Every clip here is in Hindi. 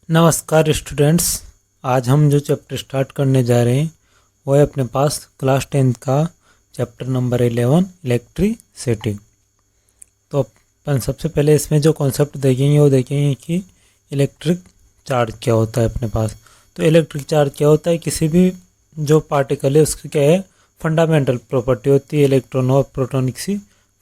नमस्कार स्टूडेंट्स। आज हम जो चैप्टर स्टार्ट करने जा रहे हैं वो है अपने पास क्लास 10th का चैप्टर नंबर 11 इलेक्ट्रिसिटी। तो अपन सबसे पहले इसमें जो कॉन्सेप्ट देखेंगे वो देखेंगे कि इलेक्ट्रिक चार्ज क्या होता है अपने पास। तो इलेक्ट्रिक चार्ज क्या होता है, किसी भी जो पार्टिकल है उसकी क्या है, फंडामेंटल प्रॉपर्टी होती है। इलेक्ट्रॉन और प्रोटॉन की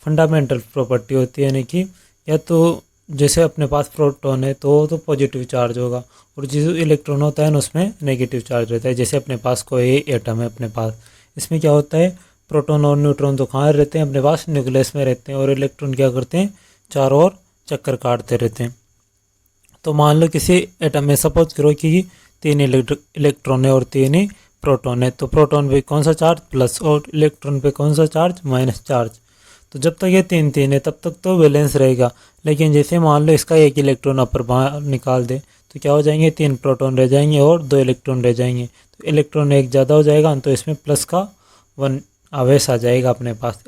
फंडामेंटल प्रॉपर्टी होती है, यानी कि या तो जैसे अपने पास प्रोटॉन है तो पॉजिटिव चार्ज होगा, और जो इलेक्ट्रॉन होता है ना उसमें नेगेटिव चार्ज रहता है। जैसे अपने पास कोई एटम है अपने पास, इसमें क्या होता है, प्रोटॉन और न्यूट्रॉन तो कहाँ रहते हैं, अपने पास न्यूक्लियस में रहते हैं, और इलेक्ट्रॉन क्या करते हैं, चारों ओर चक्कर काटते रहते हैं। तो मान लो किसी एटम में सपोज करो कि 3 इलेक्ट्रॉन है और 3 ही प्रोटॉन है, तो प्रोटॉन पे कौन सा चार्ज प्लस और इलेक्ट्रॉन पे कौन सा चार्ज माइनस चार्ज। तो जब तक ये 3 3 है तब तक तो बैलेंस रहेगा, लेकिन जैसे मान लो इसका एक इलेक्ट्रॉन अपर बाहर निकाल दे तो क्या हो जाएंगे, 3 प्रोटॉन रह जाएंगे और 2 इलेक्ट्रॉन रह जाएंगे। तो इलेक्ट्रॉन एक ज़्यादा हो जाएगा तो इसमें प्लस का 1 आवेश आ जाएगा अपने पास।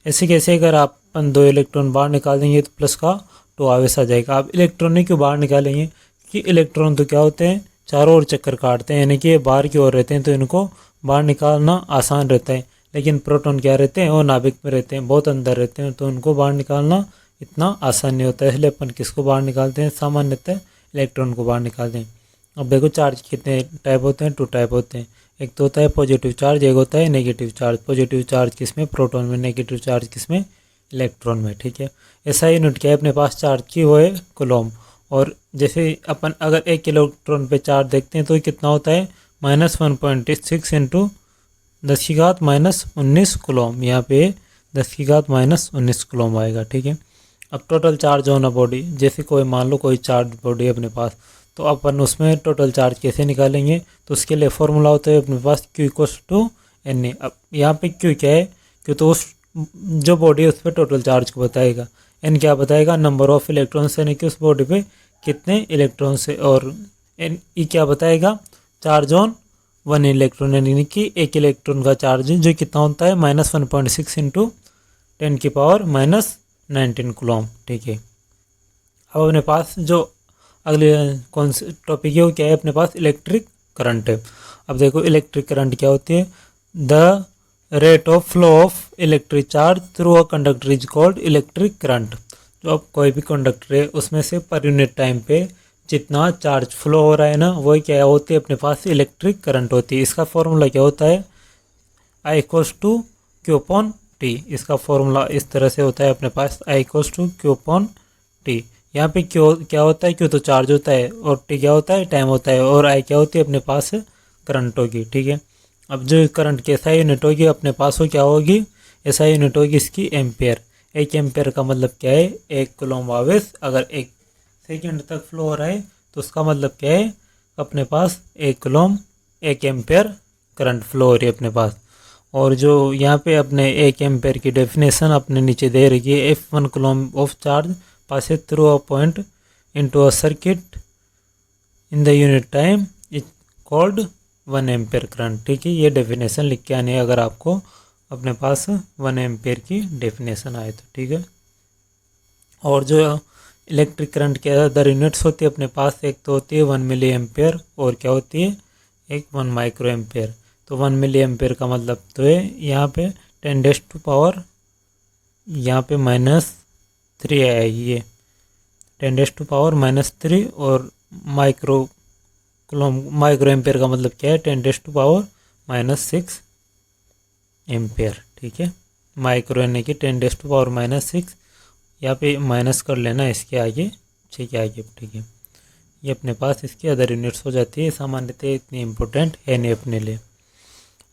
ऐसे कैसे, अगर आप 2 इलेक्ट्रॉन बाहर निकाल देंगे तो प्लस का 2 आवेश आ जाएगा। आप इलेक्ट्रॉन ही क्यों बाहर निकालेंगे कि इलेक्ट्रॉन तो क्या होते हैं, चारों ओर चक्कर काटते हैं, यानी कि ये बाहर की ओर रहते हैं, तो इनको बाहर निकालना आसान रहता है। लेकिन प्रोटॉन क्या रहते हैं, वो नाभिक में रहते हैं, बहुत अंदर रहते हैं, तो उनको बाहर निकालना इतना आसान नहीं होता है। इसलिए अपन किसको बाहर निकालते हैं, सामान्यतः इलेक्ट्रॉन को बाहर निकालते हैं। अब देखो चार्ज कितने टाइप होते हैं, 2 टाइप होते हैं। एक तो होता है पॉजिटिव चार्ज, एक होता है नेगेटिव चार्ज। पॉजिटिव चार्ज किसमें, प्रोटॉन में, नेगेटिव चार्ज किसमें, इलेक्ट्रॉन में। ठीक है, ऐसा यूनिट क्या है अपने पास चार्ज की, वो है कूलम्ब। और जैसे अपन अगर 1 इलेक्ट्रॉन पे चार्ज देखते हैं तो कितना होता है, -1.6 इंटू 10⁻⁻19 कूलम्ब। यहाँ पे 10⁻⁻19 कूलम्ब आएगा। ठीक है, अब total charge on a body, जैसे कोई मान लो कोई चार्ज बॉडी है अपने पास, तो अपन उसमें टोटल चार्ज कैसे निकालेंगे, तो उसके लिए फॉर्मूला होता है अपने पास Q=Na। अब यहाँ पे Q क्या है, Q तो उस जो बॉडी है उस पर टोटल चार्ज को बताएगा, N क्या बताएगा, नंबर ऑफ इलेक्ट्रॉन्स, यानी कि उस बॉडी पे कितने इलेक्ट्रॉन्स है, और E क्या बताएगा, चार्ज ऑन 1 इलेक्ट्रॉन, यानी कि 1 इलेक्ट्रॉन का चार्ज जो कितना होता है, -1.6 इंटू 10⁻⁻19 कूलम्ब। ठीक है, अब अपने पास जो अगले कौन से टॉपिक है वो क्या है, अपने पास इलेक्ट्रिक करंट है। अब देखो इलेक्ट्रिक करंट क्या होती है, the rate of flow of electric charge through a conductor is called electric current. जो अब कोई भी कंडक्टर है उसमें से पर यूनिट टाइम पे जितना चार्ज फ्लो हो रहा है ना, वही क्या होती है, अपने पास इलेक्ट्रिक करंट होती है। इसका फॉर्मूला क्या होता है, I=Q/T। इसका फॉर्मूला इस तरह से होता है अपने पास, I=Q/T। यहाँ पे क्यू क्या होता है, क्यू तो चार्ज होता है, और टी क्या होता है, टाइम होता है, और आई क्या होती है अपने पास करंट होगी। ठीक है, अब जो करंट की एसआई यूनिट होगी अपने पास वो क्या होगी, एसआई यूनिट होगी इसकी एम्पियर। 1 एम्पियर का मतलब क्या है, 1 कूलम्ब आवेश अगर 1 सेकेंड तक फ्लो हो रहा है तो उसका मतलब क्या है, अपने पास 1 कूलम्ब 1 एम्पियर करंट फ्लो हो रही है अपने पास। और जो यहाँ पे अपने 1 एम्पियर की डेफिनेशन अपने नीचे दे रखी है, F1 coulomb of charge passes through a point into a circuit in the unit time is called 1 ampere current. ठीक है, ये डेफिनेशन लिख के आनी है अगर आपको अपने पास 1 एम्पियर की डेफिनेशन आए तो। ठीक है, और जो इलेक्ट्रिक करंट के अदर यूनिट्स होती है अपने पास, एक तो होती है 1 मिली एम्पियर, और क्या होती है, एक 1 माइक्रो एम्पियर। तो 1 मिली एम्पियर का मतलब तो है यहाँ पे 10⁻⁻, यहाँ पे -3 आएगी, ये 10⁻⁻3, और माइक्रो एम्पियर का मतलब क्या है, 10⁻⁻6 एम्पियर। ठीक है, माइक्रो यानी कि 10⁻⁻6, यहाँ पे माइनस कर लेना इसके आगे, ठीक है आगे। ठीक है, ये अपने पास इसकी अदर यूनिट्स हो जाती है, सामान्यतः इतनी इम्पोर्टेंट है नहीं अपने लिए।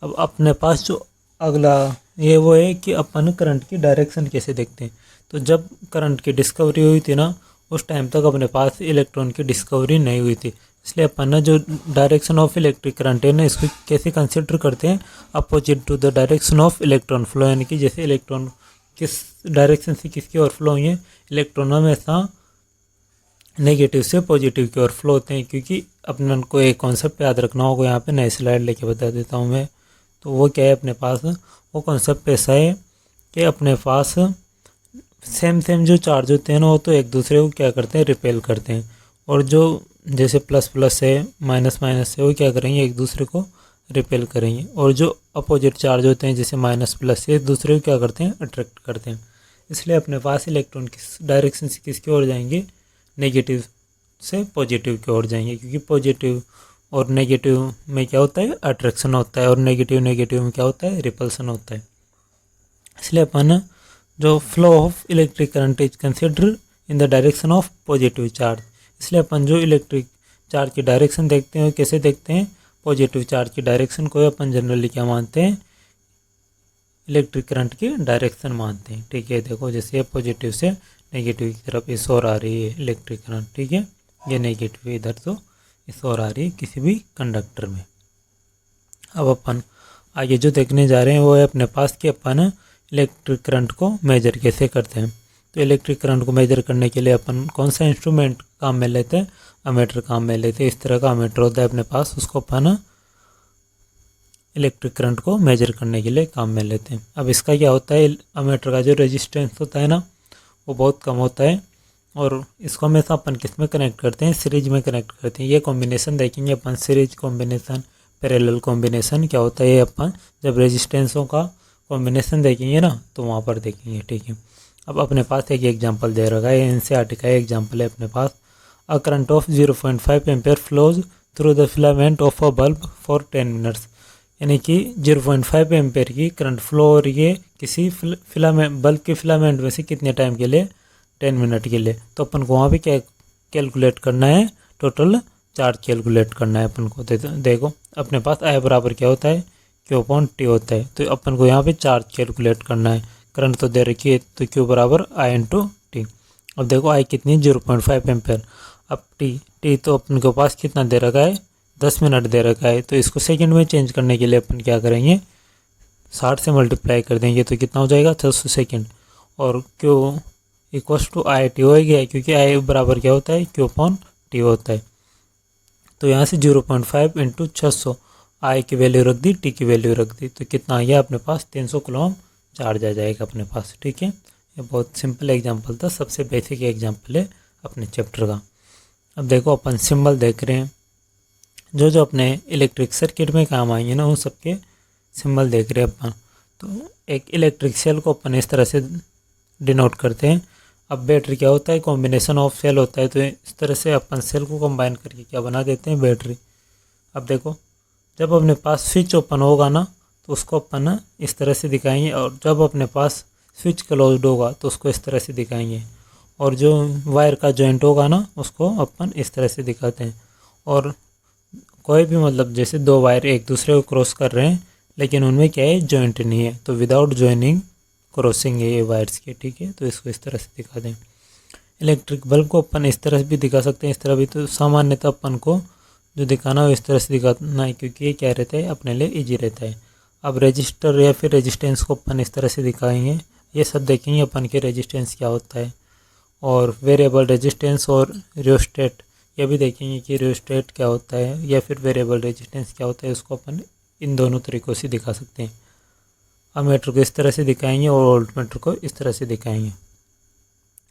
अब अपने पास जो अगला ये वो है कि अपन करंट की डायरेक्शन कैसे देखते हैं। तो जब करंट की डिस्कवरी हुई थी ना, उस टाइम तक अपने पास इलेक्ट्रॉन की डिस्कवरी नहीं हुई थी, इसलिए अपन ना जो डायरेक्शन ऑफ इलेक्ट्रिक करंट है ना, इसको कैसे कंसिडर करते हैं, opposite to the direction of electron flow, यानी कि जैसे इलेक्ट्रॉन किस डायरेक्शन से किसकी ओर फ्लो हुई है, इलेक्ट्रॉन हमेशा नेगेटिव से पॉजिटिव की ओर फ्लो होते हैं। क्योंकि अपन को एक कॉन्सेप्ट याद रखना होगा, यहाँ पे नई स्लाइड लेके बता देता हूँ मैं। तो वो क्या है अपने पास, वो कॉन्सेप्ट ऐसा है कि अपने पास सेम जो चार्ज होते हैं ना, वो तो एक दूसरे को क्या करते हैं, रिपेल करते हैं, और जो जैसे प्लस प्लस से माइनस माइनस से वो क्या करेंगे, एक दूसरे को रिपेल करेंगे। और जो अपोजिट चार्ज होते हैं जैसे माइनस प्लस से एक दूसरे को क्या करते हैं, अट्रैक्ट करते हैं। इसलिए अपने पास इलेक्ट्रॉन किस डायरेक्शन से किसकी ओर जाएंगे, नेगेटिव से पॉजिटिव की ओर जाएंगे, क्योंकि पॉजिटिव और नेगेटिव में क्या होता है, अट्रैक्शन होता है, और नेगेटिव नेगेटिव में क्या होता है, रिपल्सन होता है। इसलिए अपन जो flow of electric current is consider in the direction of positive charge. इसलिए अपन जो इलेक्ट्रिक चार्ज की डायरेक्शन देखते हैं कैसे देखते हैं, पॉजिटिव चार्ज की डायरेक्शन को अपन जनरली क्या मानते हैं, इलेक्ट्रिक करंट की डायरेक्शन मानते हैं। ठीक है, देखो जैसे पॉजिटिव से नेगेटिव की तरफ इस ओर आ रही है इलेक्ट्रिक करंट, ठीक है, ये नेगेटिव इधर तो इस ओर आ रही है किसी भी कंडक्टर में। अब अपन आगे जो देखने जा रहे हैं वो है अपने पास कि अपन इलेक्ट्रिक करंट को मेजर कैसे करते हैं। तो इलेक्ट्रिक करंट को मेजर करने के लिए अपन कौन सा इंस्ट्रूमेंट काम में लेते हैं, अमीटर काम में लेते हैं। इस तरह का अमीटर होता है अपने पास, उसको अपन इलेक्ट्रिक करंट को मेजर करने के लिए काम में लेते हैं। अब इसका क्या होता है, अमीटर का जो रेजिस्टेंस होता है ना वो बहुत कम होता है, और इसको हमेशा अपन किस में कनेक्ट करते हैं, सीरीज में कनेक्ट करते हैं। ये कॉम्बिनेशन देखेंगे अपन, सीरीज कॉम्बिनेशन, पैरेलल कॉम्बिनेशन क्या होता है, ये अपन जब रेजिस्टेंसों का कॉम्बिनेशन देखेंगे ना तो वहाँ पर देखेंगे। ठीक है, अब अपने पास एक एग्जांपल दे रखा है, एनसीईआरटी का एग्जांपल है अपने पास। A current of 0.5 ampere flows through the filament of a bulb for 10 minutes. यानी कि 0.5 एम्पेयर की करंट फ्लो हो रही है किसी फिलामेंट, बल्ब के फिलामेंट में से कितने टाइम के लिए, 10 मिनट के लिए। तो अपन को वहाँ पे क्या कैलकुलेट करना है, टोटल चार्ज कैलकुलेट करना है अपन को। देखो अपने पास आई बराबर क्या होता है, क्यू अपॉन टी होता है। तो अपन को यहाँ पे चार्ज कैलकुलेट करना है, करंट तो दे रखी है, तो क्यू बराबर आई इंटू टी। अब देखो आई कितनी, 0.5 एम्पेयर। अब टी तो अपन के पास कितना दे रखा है, 10 मिनट दे रखा है। तो इसको सेकंड में चेंज करने के लिए अपन क्या करेंगे, 60 से मल्टीप्लाई कर देंगे तो कितना हो जाएगा, 600 सेकेंड। और Q equals to I T हो गया, क्योंकि आई बराबर क्या होता है, क्यू अपॉन टी होता है। तो यहाँ से 0.5 इंटू 600, आई की वैल्यू रख दी, टी की वैल्यू रख दी, तो कितना आ गया अपने पास, 300 कूलम चार्ज आ जाएगा अपने पास। ठीक है, ये बहुत सिंपल एग्जांपल था, सबसे बेसिक एग्जांपल है अपने चैप्टर का। अब देखो अपन सिंबल देख रहे हैं, जो जो अपने इलेक्ट्रिक सर्किट में काम आएंगे ना उन सबके सिंबल देख रहे हैं अपन। तो एक इलेक्ट्रिक सेल को अपन इस तरह से डिनोट करते हैं। अब बैटरी क्या होता है, कॉम्बिनेशन ऑफ सेल होता है, तो इस तरह से अपन सेल को कंबाइन करके क्या बना देते हैं, बैटरी। अब देखो जब अपने पास स्विच ओपन होगा ना तो उसको अपन इस तरह से दिखाएंगे, और जब अपने पास स्विच क्लोज्ड होगा तो उसको इस तरह से दिखाएंगे, और जो वायर का जॉइंट होगा ना उसको अपन इस तरह से दिखाते हैं। और कोई भी मतलब जैसे दो वायर एक दूसरे को क्रॉस कर रहे हैं लेकिन उनमें क्या है, जॉइंट नहीं है, तो विदाउट जॉइनिंग क्रॉसिंग है ये वायर्स के। ठीक है, तो इसको इस तरह से दिखा दें। इलेक्ट्रिक बल्ब को अपन इस तरह से भी दिखा सकते हैं, इस तरह भी। तो सामान्यतः अपन को जो दिखाना हो इस तरह से दिखाना है, क्योंकि ये क्या रहता है, अपने लिए ईजी रहता है। अब रजिस्टर या फिर रेजिस्टेंस को अपन इस तरह से दिखाएंगे, ये सब देखेंगे अपन के रेजिस्टेंस क्या होता है, और वेरिएबल रेजिस्टेंस और रियोस्टेट ये भी देखेंगे कि रियोस्टेट क्या होता है या फिर वेरिएबल रेजिस्टेंस क्या होता है। उसको अपन इन दोनों तरीक़ों से दिखा सकते हैं। अमीटर को इस तरह से दिखाएंगे और वोल्टमीटर को इस तरह से दिखाएंगे।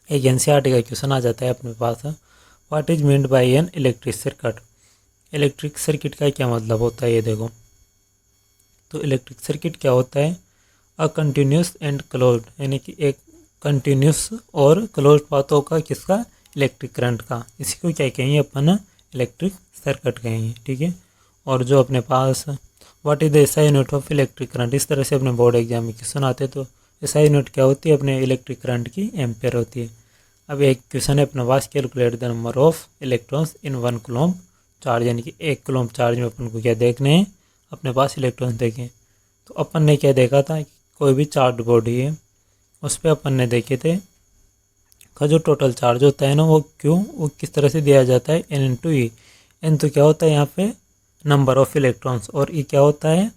एक एनसीईआरटी का क्वेश्चन आ जाता है अपने पास, what is meant by an electric circuit. Electric circuit का क्या मतलब होता है, ये देखो। तो इलेक्ट्रिक सर्किट क्या होता है, अ कंटिन्यूस एंड क्लोज्ड, यानी कि एक कंटिन्यूस और क्लोज्ड पाथ होगा किसका, इलेक्ट्रिक करंट का। इसी को क्या कहेंगे अपन, इलेक्ट्रिक सर्किट कहेंगे। ठीक है, और जो अपने पास what is the SI unit of electric current, इस तरह से अपने बोर्ड एग्जाम में क्वेश्चन आते हैं। तो एसआई यूनिट क्या होती है, अपने इलेक्ट्रिक करंट की एम्पेयर होती है। अब एक क्वेश्चन है अपने पास, calculate the number of electrons in 1 coulomb charge, यानी कि 1 कूलम चार्ज में अपन को क्या देखने हैं, अपने पास इलेक्ट्रॉन्स देखें। तो अपन ने क्या देखा था कि कोई भी चार्ज बॉडी है उस पर अपन ने देखे थे का जो टोटल चार्ज होता है ना वो क्यों, वो किस तरह से दिया जाता है, एन इंटू ई। एन तो क्या होता है यहाँ पे नंबर ऑफ इलेक्ट्रॉन्स, और ई क्या होता है,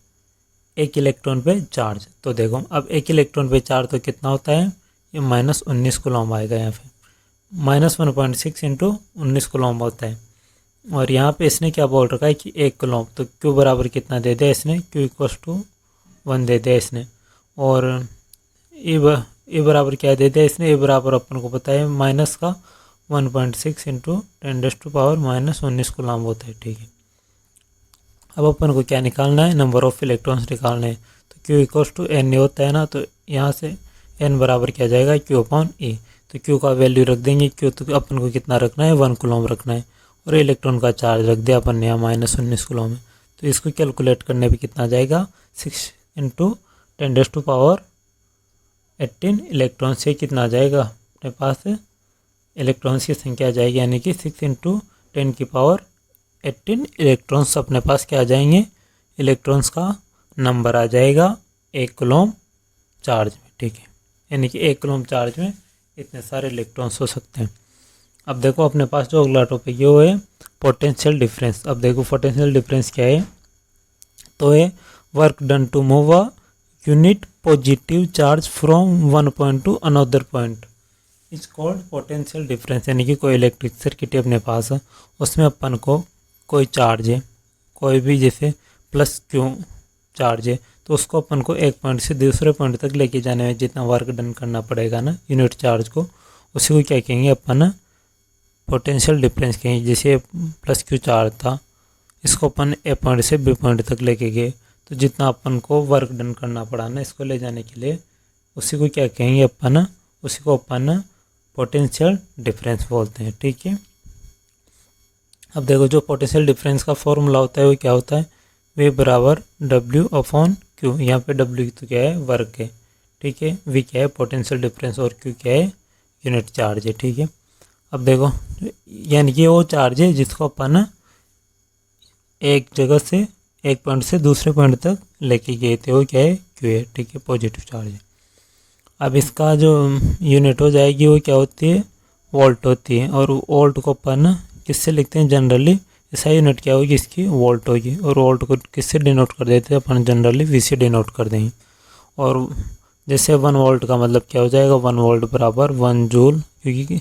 एक इलेक्ट्रॉन पे चार्ज। तो देखो अब एक इलेक्ट्रॉन पे चार्ज तो कितना होता है, ये -19 कूलम आएगा यहाँ पे, -1.6 इंटू 19 कूलम होता है। और यहाँ पे इसने क्या बोल रखा है कि 1 कूलम, तो क्यू बराबर कितना दे दिया इसने, क्यू इक्वल्स टू 1 दे दिया इसने। और ए बराबर क्या दे दिया इसने, ए बराबर अपन को पता है 1.6 इंटू 10⁻⁻19 कूलम होता है। ठीक है, अब अपन को क्या निकालना है, नंबर ऑफ इलेक्ट्रॉन्स निकालने हैं। तो Q इक्वल्स टू एन होता है ना, तो यहाँ से n बराबर क्या जाएगा Q/E। तो Q का वैल्यू रख देंगे, Q तो अपन को कितना रखना है 1 कूलम रखना है, और इलेक्ट्रॉन का चार्ज रख दिया अपन ने यहाँ -19 कूलम है। तो इसको कैलकुलेट करने पे कितना जाएगा 6 इंटू 10⁻18 इलेक्ट्रॉन से कितना आ जाएगा अपने पास इलेक्ट्रॉन्स की संख्या आ जाएगी, यानी कि 6 इंटू 10⁻18 इलेक्ट्रॉन्स अपने पास क्या आ जाएंगे, इलेक्ट्रॉन्स का नंबर आ जाएगा 1 कूलम चार्ज में। ठीक है, यानी कि 1 कूलम चार्ज में इतने सारे इलेक्ट्रॉन्स हो सकते हैं। अब देखो अपने पास जो अगला टॉपिक है वो है पोटेंशियल डिफरेंस। अब देखो पोटेंशियल डिफरेंस क्या है, तो है work done to move a unit positive charge from one point to another point is called potential difference. यानी कि कोई इलेक्ट्रिक सर्किट है अपने पास, उसमें अपन को कोई चार्ज है, कोई भी जैसे +Q चार्ज है, तो उसको अपन को एक पॉइंट से दूसरे पॉइंट तक लेके जाने में जितना वर्क डन करना पड़ेगा ना यूनिट चार्ज को, उसी को क्या कहेंगे अपन पोटेंशियल डिफरेंस कहेंगे। जैसे +Q चार्ज था, इसको अपन ए पॉइंट से बी पॉइंट तक लेके गए, तो जितना अपन को वर्क डन करना पड़ा ना इसको ले जाने के लिए, उसी को क्या कहेंगे अपन, उसी को अपन पोटेंशियल डिफरेंस बोलते हैं। ठीक है, अब देखो जो पोटेंशियल डिफरेंस का फॉर्मूला होता है वो क्या होता है, V बराबर W/Q। यहाँ पे W तो क्या है वर्क है, ठीक है, V क्या है पोटेंशियल डिफरेंस और Q क्या है यूनिट चार्ज है। ठीक है, अब देखो यानी कि वो चार्ज है जिसको अपन एक जगह से एक पॉइंट से दूसरे पॉइंट तक लेके गए थे, वो क्या है Q है। ठीक है, पॉजिटिव चार्ज है। अब इसका जो यूनिट हो जाएगी वो क्या होती है, वोल्ट होती है, और वोल्ट को अपन किससे लिखते हैं जनरली, ऐसा यूनिट क्या होगी इसकी वोल्ट होगी, और वोल्ट को किससे डिनोट कर देते हैं अपन जनरली V से डिनोट कर देंगे। और जैसे 1 वोल्ट का मतलब क्या हो जाएगा, 1 वोल्ट बराबर 1 जूल, क्योंकि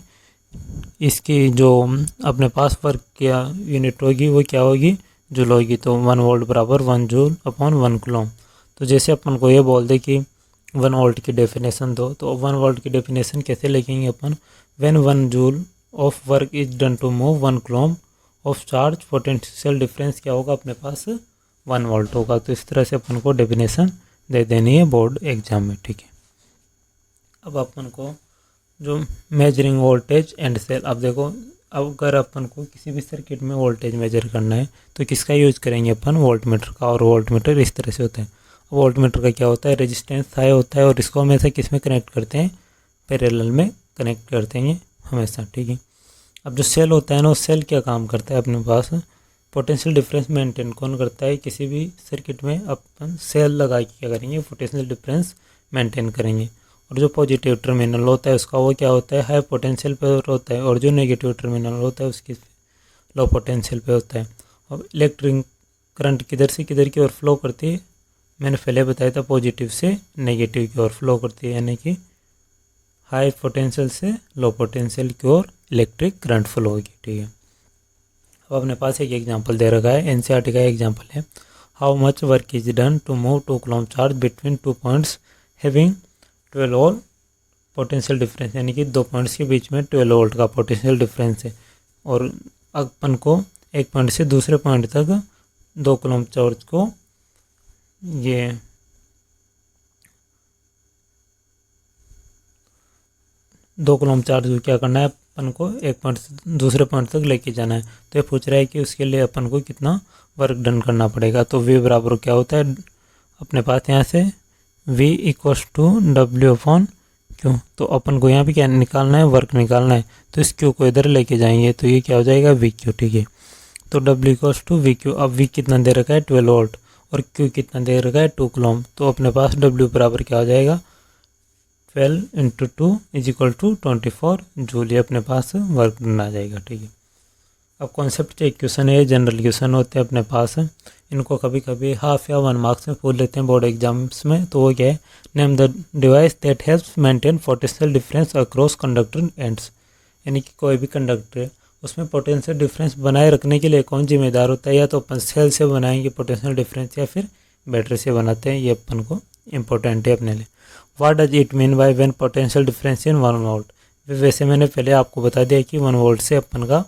इसकी जो अपने पास वर्क क्या यूनिट होगी वो क्या होगी जूल होगी, तो 1 वोल्ट बराबर 1 जूल अपॉन 1 कूलम। तो जैसे अपन को ये बोल दे कि 1 वोल्ट की डेफिनेशन दो, तो 1 वोल्ट की डेफिनेशन कैसे लिखेंगे अपन, when 1 joule of work is done to move 1 coulomb of charge, potential difference क्या होगा अपने पास 1 वोल्ट होगा। तो इस तरह से अपन को डेफिनेशन दे देनी है बोर्ड एग्जाम में। ठीक है, अब अपन को जो मेजरिंग वोल्टेज एंड सेल, अब देखो अगर अपन को किसी भी सर्किट में वोल्टेज मेजर करना है तो किसका यूज करेंगे अपन, वोल्टमीटर का। और वोल्टमीटर इस तरह से होता है, वोल्टमीटर का क्या होता है रेजिस्टेंस हाई होता है, और इसको हमेशा किस में कनेक्ट करते हैं, पैरेलल में कनेक्ट करते हैं हमेशा। ठीक है, अब जो सेल होता है ना, वो सेल क्या काम करता है अपने पास, पोटेंशियल डिफरेंस मेंटेन कौन करता है, किसी भी सर्किट में अपन सेल लगा के क्या करेंगे पोटेंशियल डिफरेंस मेंटेन करेंगे। और जो पॉजिटिव टर्मिनल होता है उसका वो क्या होता है हाई पोटेंशियल पे होता है, और जो नेगेटिव टर्मिनल होता है उसकी लो पोटेंशियल पे होता है। अब इलेक्ट्रिक करंट किधर से किधर की ओर फ्लो करती है, मैंने पहले बताया था पॉजिटिव से नेगेटिव की ओर फ्लो करती है, यानी कि हाई पोटेंशियल से लो पोटेंशियल की ओर इलेक्ट्रिक करंट फ्लो होगी। ठीक है, अब अपने पास एक एग्जांपल दे रखा है, एनसीईआरटी का एग्जांपल है, how much work is done to move 2 coulomb charge between 2 points having 12 volt potential difference, यानी कि 2 पॉइंट्स के बीच में 12 वोल्ट का पोटेंशियल डिफरेंस है, और अपन को एक पॉइंट से दूसरे पॉइंट तक 2 कूलम चार्ज को ये 2 कूलम चार्ज को क्या करना है, अपन को एक पॉइंट से दूसरे पॉइंट तक लेके जाना है। तो ये पूछ रहा है कि उसके लिए अपन को कितना वर्क डन करना पड़ेगा। तो V बराबर क्या होता है अपने पास यहाँ से V इक्वल्स टू W/Q। तो अपन को यहाँ पे क्या निकालना है, वर्क निकालना है, तो इस Q को इधर लेके जाएंगे, तो ये क्या हो जाएगा VQ। ठीक है, तो W इक्वल्स टू VQ। अब V कितना दे रखा है 12 वोल्ट, और Q कितना दे रखा है 2 कूलम, तो अपने पास W बराबर क्या हो जाएगा 12 into 2 is equal to 24 joule, ये अपने पास वर्क डन आ जाएगा। ठीक है, अब कॉन्सेप्ट के क्वेश्चन है, जनरल क्वेश्चन होते हैं अपने पास, इनको कभी कभी हाफ या 1 मार्क्स में पूछ लेते हैं बोर्ड एग्जाम्स में। तो वो क्या है, name the device that helps maintain potential difference across conductor ends, यानी कि कोई भी कंडक्टर है उसमें पोटेंशियल डिफरेंस बनाए रखने के लिए कौन जिम्मेदार होता है, या तो अपन सेल से बनाएंगे पोटेंशियल डिफरेंस, या फिर बैटरी से बनाते हैं, ये अपन को इम्पोर्टेंट है अपने लिए। What does it mean by when potential difference in 1 volt, वैसे मैंने पहले आपको बता दिया कि 1 वोल्ट से अपन का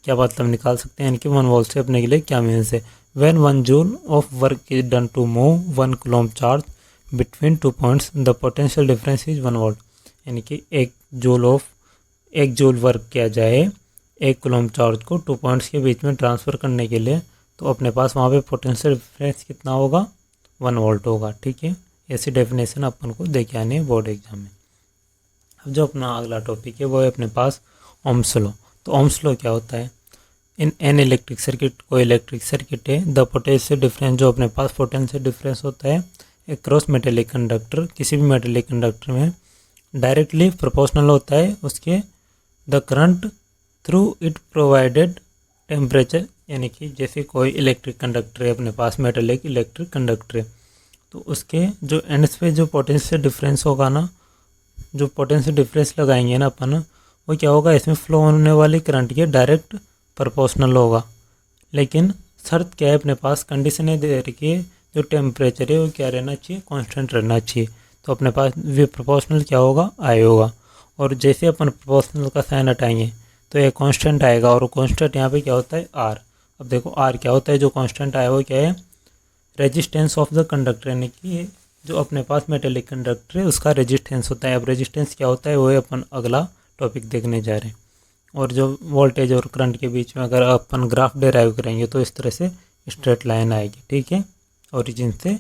क्या मतलब निकाल सकते हैं, यानी कि 1 वोल्ट से अपने के लिए क्या मीन्स है। When 1 joule of work is done to move 1 coulomb charge between 2 points the potential difference is 1 volt, यानी कि 1 जूल वर्क किया जाए 1 कूलम्ब चार्ज को 2 पॉइंट्स के बीच में ट्रांसफ़र करने के लिए, तो अपने पास वहाँ पे पोटेंशियल डिफरेंस कितना होगा, 1 वोल्ट होगा। ठीक है, ऐसी डेफिनेशन अपन को दे के आनी है बोर्ड एग्जाम में। अब जो अपना अगला टॉपिक है वो है अपने पास ओम्स लॉ। तो ओम्स लॉ क्या होता है, इन एन इलेक्ट्रिक सर्किट, कोई इलेक्ट्रिक सर्किट है, द पोटेंशियल डिफरेंस, जो अपने पास पोटेंशियल डिफरेंस होता है अक्रॉस मेटेलिक कंडक्टर, किसी भी मेटेलिक कंडक्टर में डायरेक्टली प्रोपोर्शनल होता है उसके the current through it provided temperature, यानी कि जैसे कोई इलेक्ट्रिक कंडक्टर है अपने पास, मेटेलिक इलेक्ट्रिक कंडक्टर है, तो उसके जो एंड्स पे जो पोटेंशियल डिफरेंस होगा ना, जो पोटेंशियल डिफरेंस लगाएंगे ना अपन, वो क्या होगा, इसमें फ्लो होने वाली करंट के डायरेक्ट प्रोपोर्शनल होगा। लेकिन शर्त क्या है अपने पास, कंडीशन है दे रखी है, जो टेम्परेचर है वो क्या रहना चाहिए, कांस्टेंट रहना चाहिए। तो अपने पास वे प्रोपोर्शनल क्या होगा, आई होगा। और जैसे अपन प्रोपोर्शनल का साइन हटाएंगे तो ये कांस्टेंट आएगा, और कांस्टेंट यहाँ पे क्या होता है, आर। अब देखो आर क्या होता है, जो कांस्टेंट आया वो क्या है, रेजिस्टेंस ऑफ द कंडक्टर, यानी कि जो अपने पास मेटेलिक कंडक्टर है उसका रेजिस्टेंस होता है। अब रेजिस्टेंस क्या होता है वो अपन अगला टॉपिक देखने जा रहे हैं। और जो वोल्टेज और करंट के बीच में अगर अपन ग्राफ डिराइव करेंगे तो इस तरह से स्ट्रेट लाइन आएगी। ठीक है, ओरिजिन से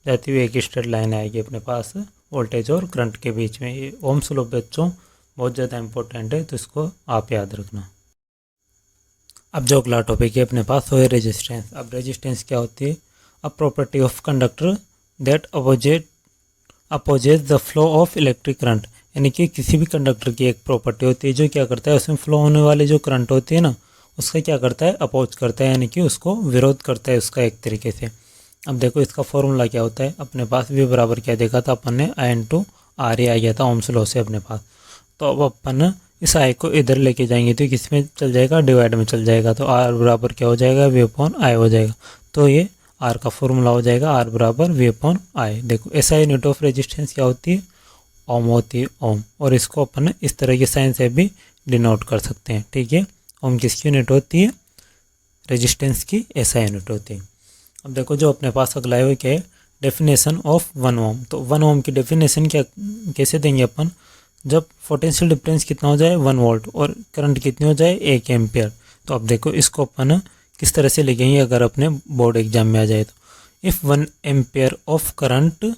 जाती हुई एक स्ट्रेट लाइन आएगी अपने पास वोल्टेज और करंट के बीच में। ये ओम्स लॉ बच्चों बहुत ज़्यादा इंपॉर्टेंट है, तो इसको आप याद रखना। अब जो अगला टॉपिक है अपने पास वो है रेजिस्टेंस। अब रेजिस्टेंस क्या होती है, a property of conductor that opposes the flow of electric current, यानी कि किसी भी कंडक्टर की एक प्रॉपर्टी होती है जो क्या करता है, उसमें फ्लो होने वाली जो करंट होती है ना, उसका क्या करता है, अपोज करता है, यानी कि उसको विरोध करता है उसका एक तरीके से। अब देखो इसका फॉर्मूला क्या होता है, अपने पास V बराबर क्या देखा था अपन ने, I/R आ गया था ओम्स लॉ से अपने पास। तो अब अपन इस I को इधर लेके जाएंगे तो किस में चल जाएगा, डिवाइड में चल जाएगा, तो R बराबर क्या हो जाएगा, V/I हो जाएगा। तो ये R का फॉर्मूला हो जाएगा R बराबर V/I। देखो ऐसा यूनिट ऑफ रेजिस्टेंस क्या होती है, ओम होती है, ओम। और इसको अपन इस तरह के साइन से भी डिनोट कर सकते हैं। ठीक है, ओम किसकी यूनिट होती है, रेजिस्टेंस की ऐसा यूनिट होती है। अब देखो जो अपने पास अगला है वो क्या है, डेफिनेशन ऑफ 1 ओम। तो 1 ओम की डेफिनेशन क्या कैसे देंगे अपन, जब पोटेंशियल डिफरेंस कितना हो जाए 1 वोल्ट और करंट कितनी हो जाए 1 एम्पियर। तो अब देखो इसको अपन किस तरह से लिखेंगे अगर अपने बोर्ड एग्जाम में आ जाए तो, if 1 ampere of current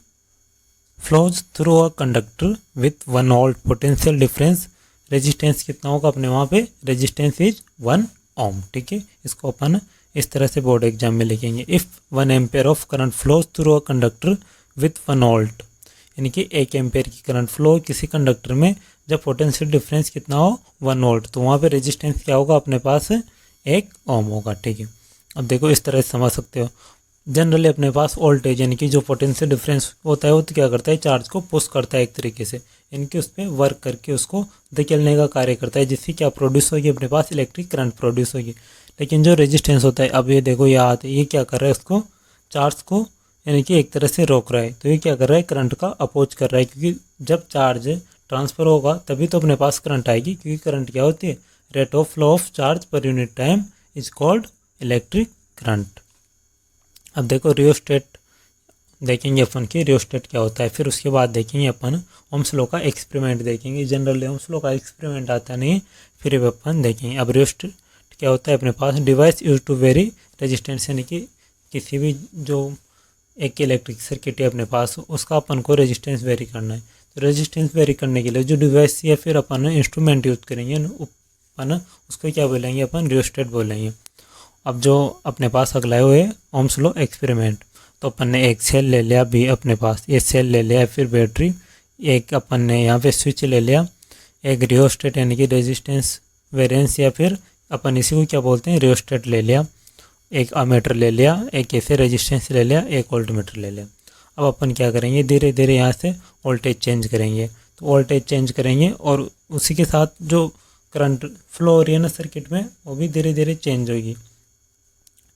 flows through a conductor with 1 volt potential difference, resistance कितना होगा अपने वहाँ पे, रेजिस्टेंस इज 1 ओम। ठीक है, इसको अपन इस तरह से बोर्ड एग्जाम में लिखेंगे, if 1 ampere of current flows through a conductor with 1 volt, यानी कि 1 एम्पियर की करंट फ्लो किसी कंडक्टर में जब पोटेंशियल डिफरेंस कितना हो 1 वोल्ट, तो वहाँ पे रेजिस्टेंस क्या होगा अपने पास 1 ओम होगा। ठीक है, अब देखो इस तरह से समझ सकते हो। जनरली अपने पास वोल्टेज यानी कि जो पोटेंशियल डिफरेंस होता है वो तो क्या करता है, चार्ज को पुश करता है एक तरीके से, यानी कि उस पर वर्क करके उसको धकेलने का कार्य करता है, जिससे क्या प्रोड्यूस होगी अपने पास, इलेक्ट्रिक करंट प्रोड्यूस होगी। लेकिन जो रेजिस्टेंस होता है, अब ये देखो ये क्या कर रहा है, उसको चार्ज को यानी कि एक तरह से रोक रहा है। तो ये क्या कर रहा है, करंट का अपोज कर रहा है, क्योंकि जब चार्ज ट्रांसफ़र होगा तभी तो अपने पास करंट आएगी, क्योंकि करंट क्या होती है, rate of flow of charge per unit time is called electric current. अब देखो रियोस्टेट देखेंगे अपन की, रियोस्टेट क्या होता है, फिर उसके बाद देखेंगे अपन ओम्स लॉ का एक्सपेरिमेंट देखेंगे। जनरली ओम्स लॉ का एक्सपेरिमेंट आता नहीं, फिर अपन देखेंगे। अब रियोस्टेट क्या होता है, अपने पास device use to vary resistance, यानी कि किसी भी जो एक इलेक्ट्रिक सर्किट है अपने पास उसका अपन को रेजिस्टेंस वेरी करना है। तो रेजिस्टेंस वेरी करने के लिए जो डिवाइस या फिर अपन इंस्ट्रूमेंट यूज़ करेंगे अपन उसको क्या बोलेंगे, अपन रियोस्टेट बोलेंगे। अब जो अपने पास अगला है वो है ओम्स लॉ एक्सपेरिमेंट। तो अपन ने एक सेल ले लिया भी अपने पास, ये सेल ले लिया, फिर बैटरी, एक अपन ने यहाँ पे स्विच ले लिया, एक रियोस्टेट यानी कि रेजिस्टेंस वेरिएंस या फिर अपन इसी को क्या बोलते हैं रियोस्टेट ले लिया, एक अमीटर ले लिया, एक ऐसे रेजिस्टेंस ले लिया, एक वोल्टमीटर ले लिया। अब अपन क्या करेंगे, धीरे धीरे यहाँ से वोल्टेज चेंज करेंगे। तो वोल्टेज चेंज करेंगे और उसी के साथ जो करंट फ्लो हो रही है ना सर्किट में वो भी धीरे धीरे चेंज होगी।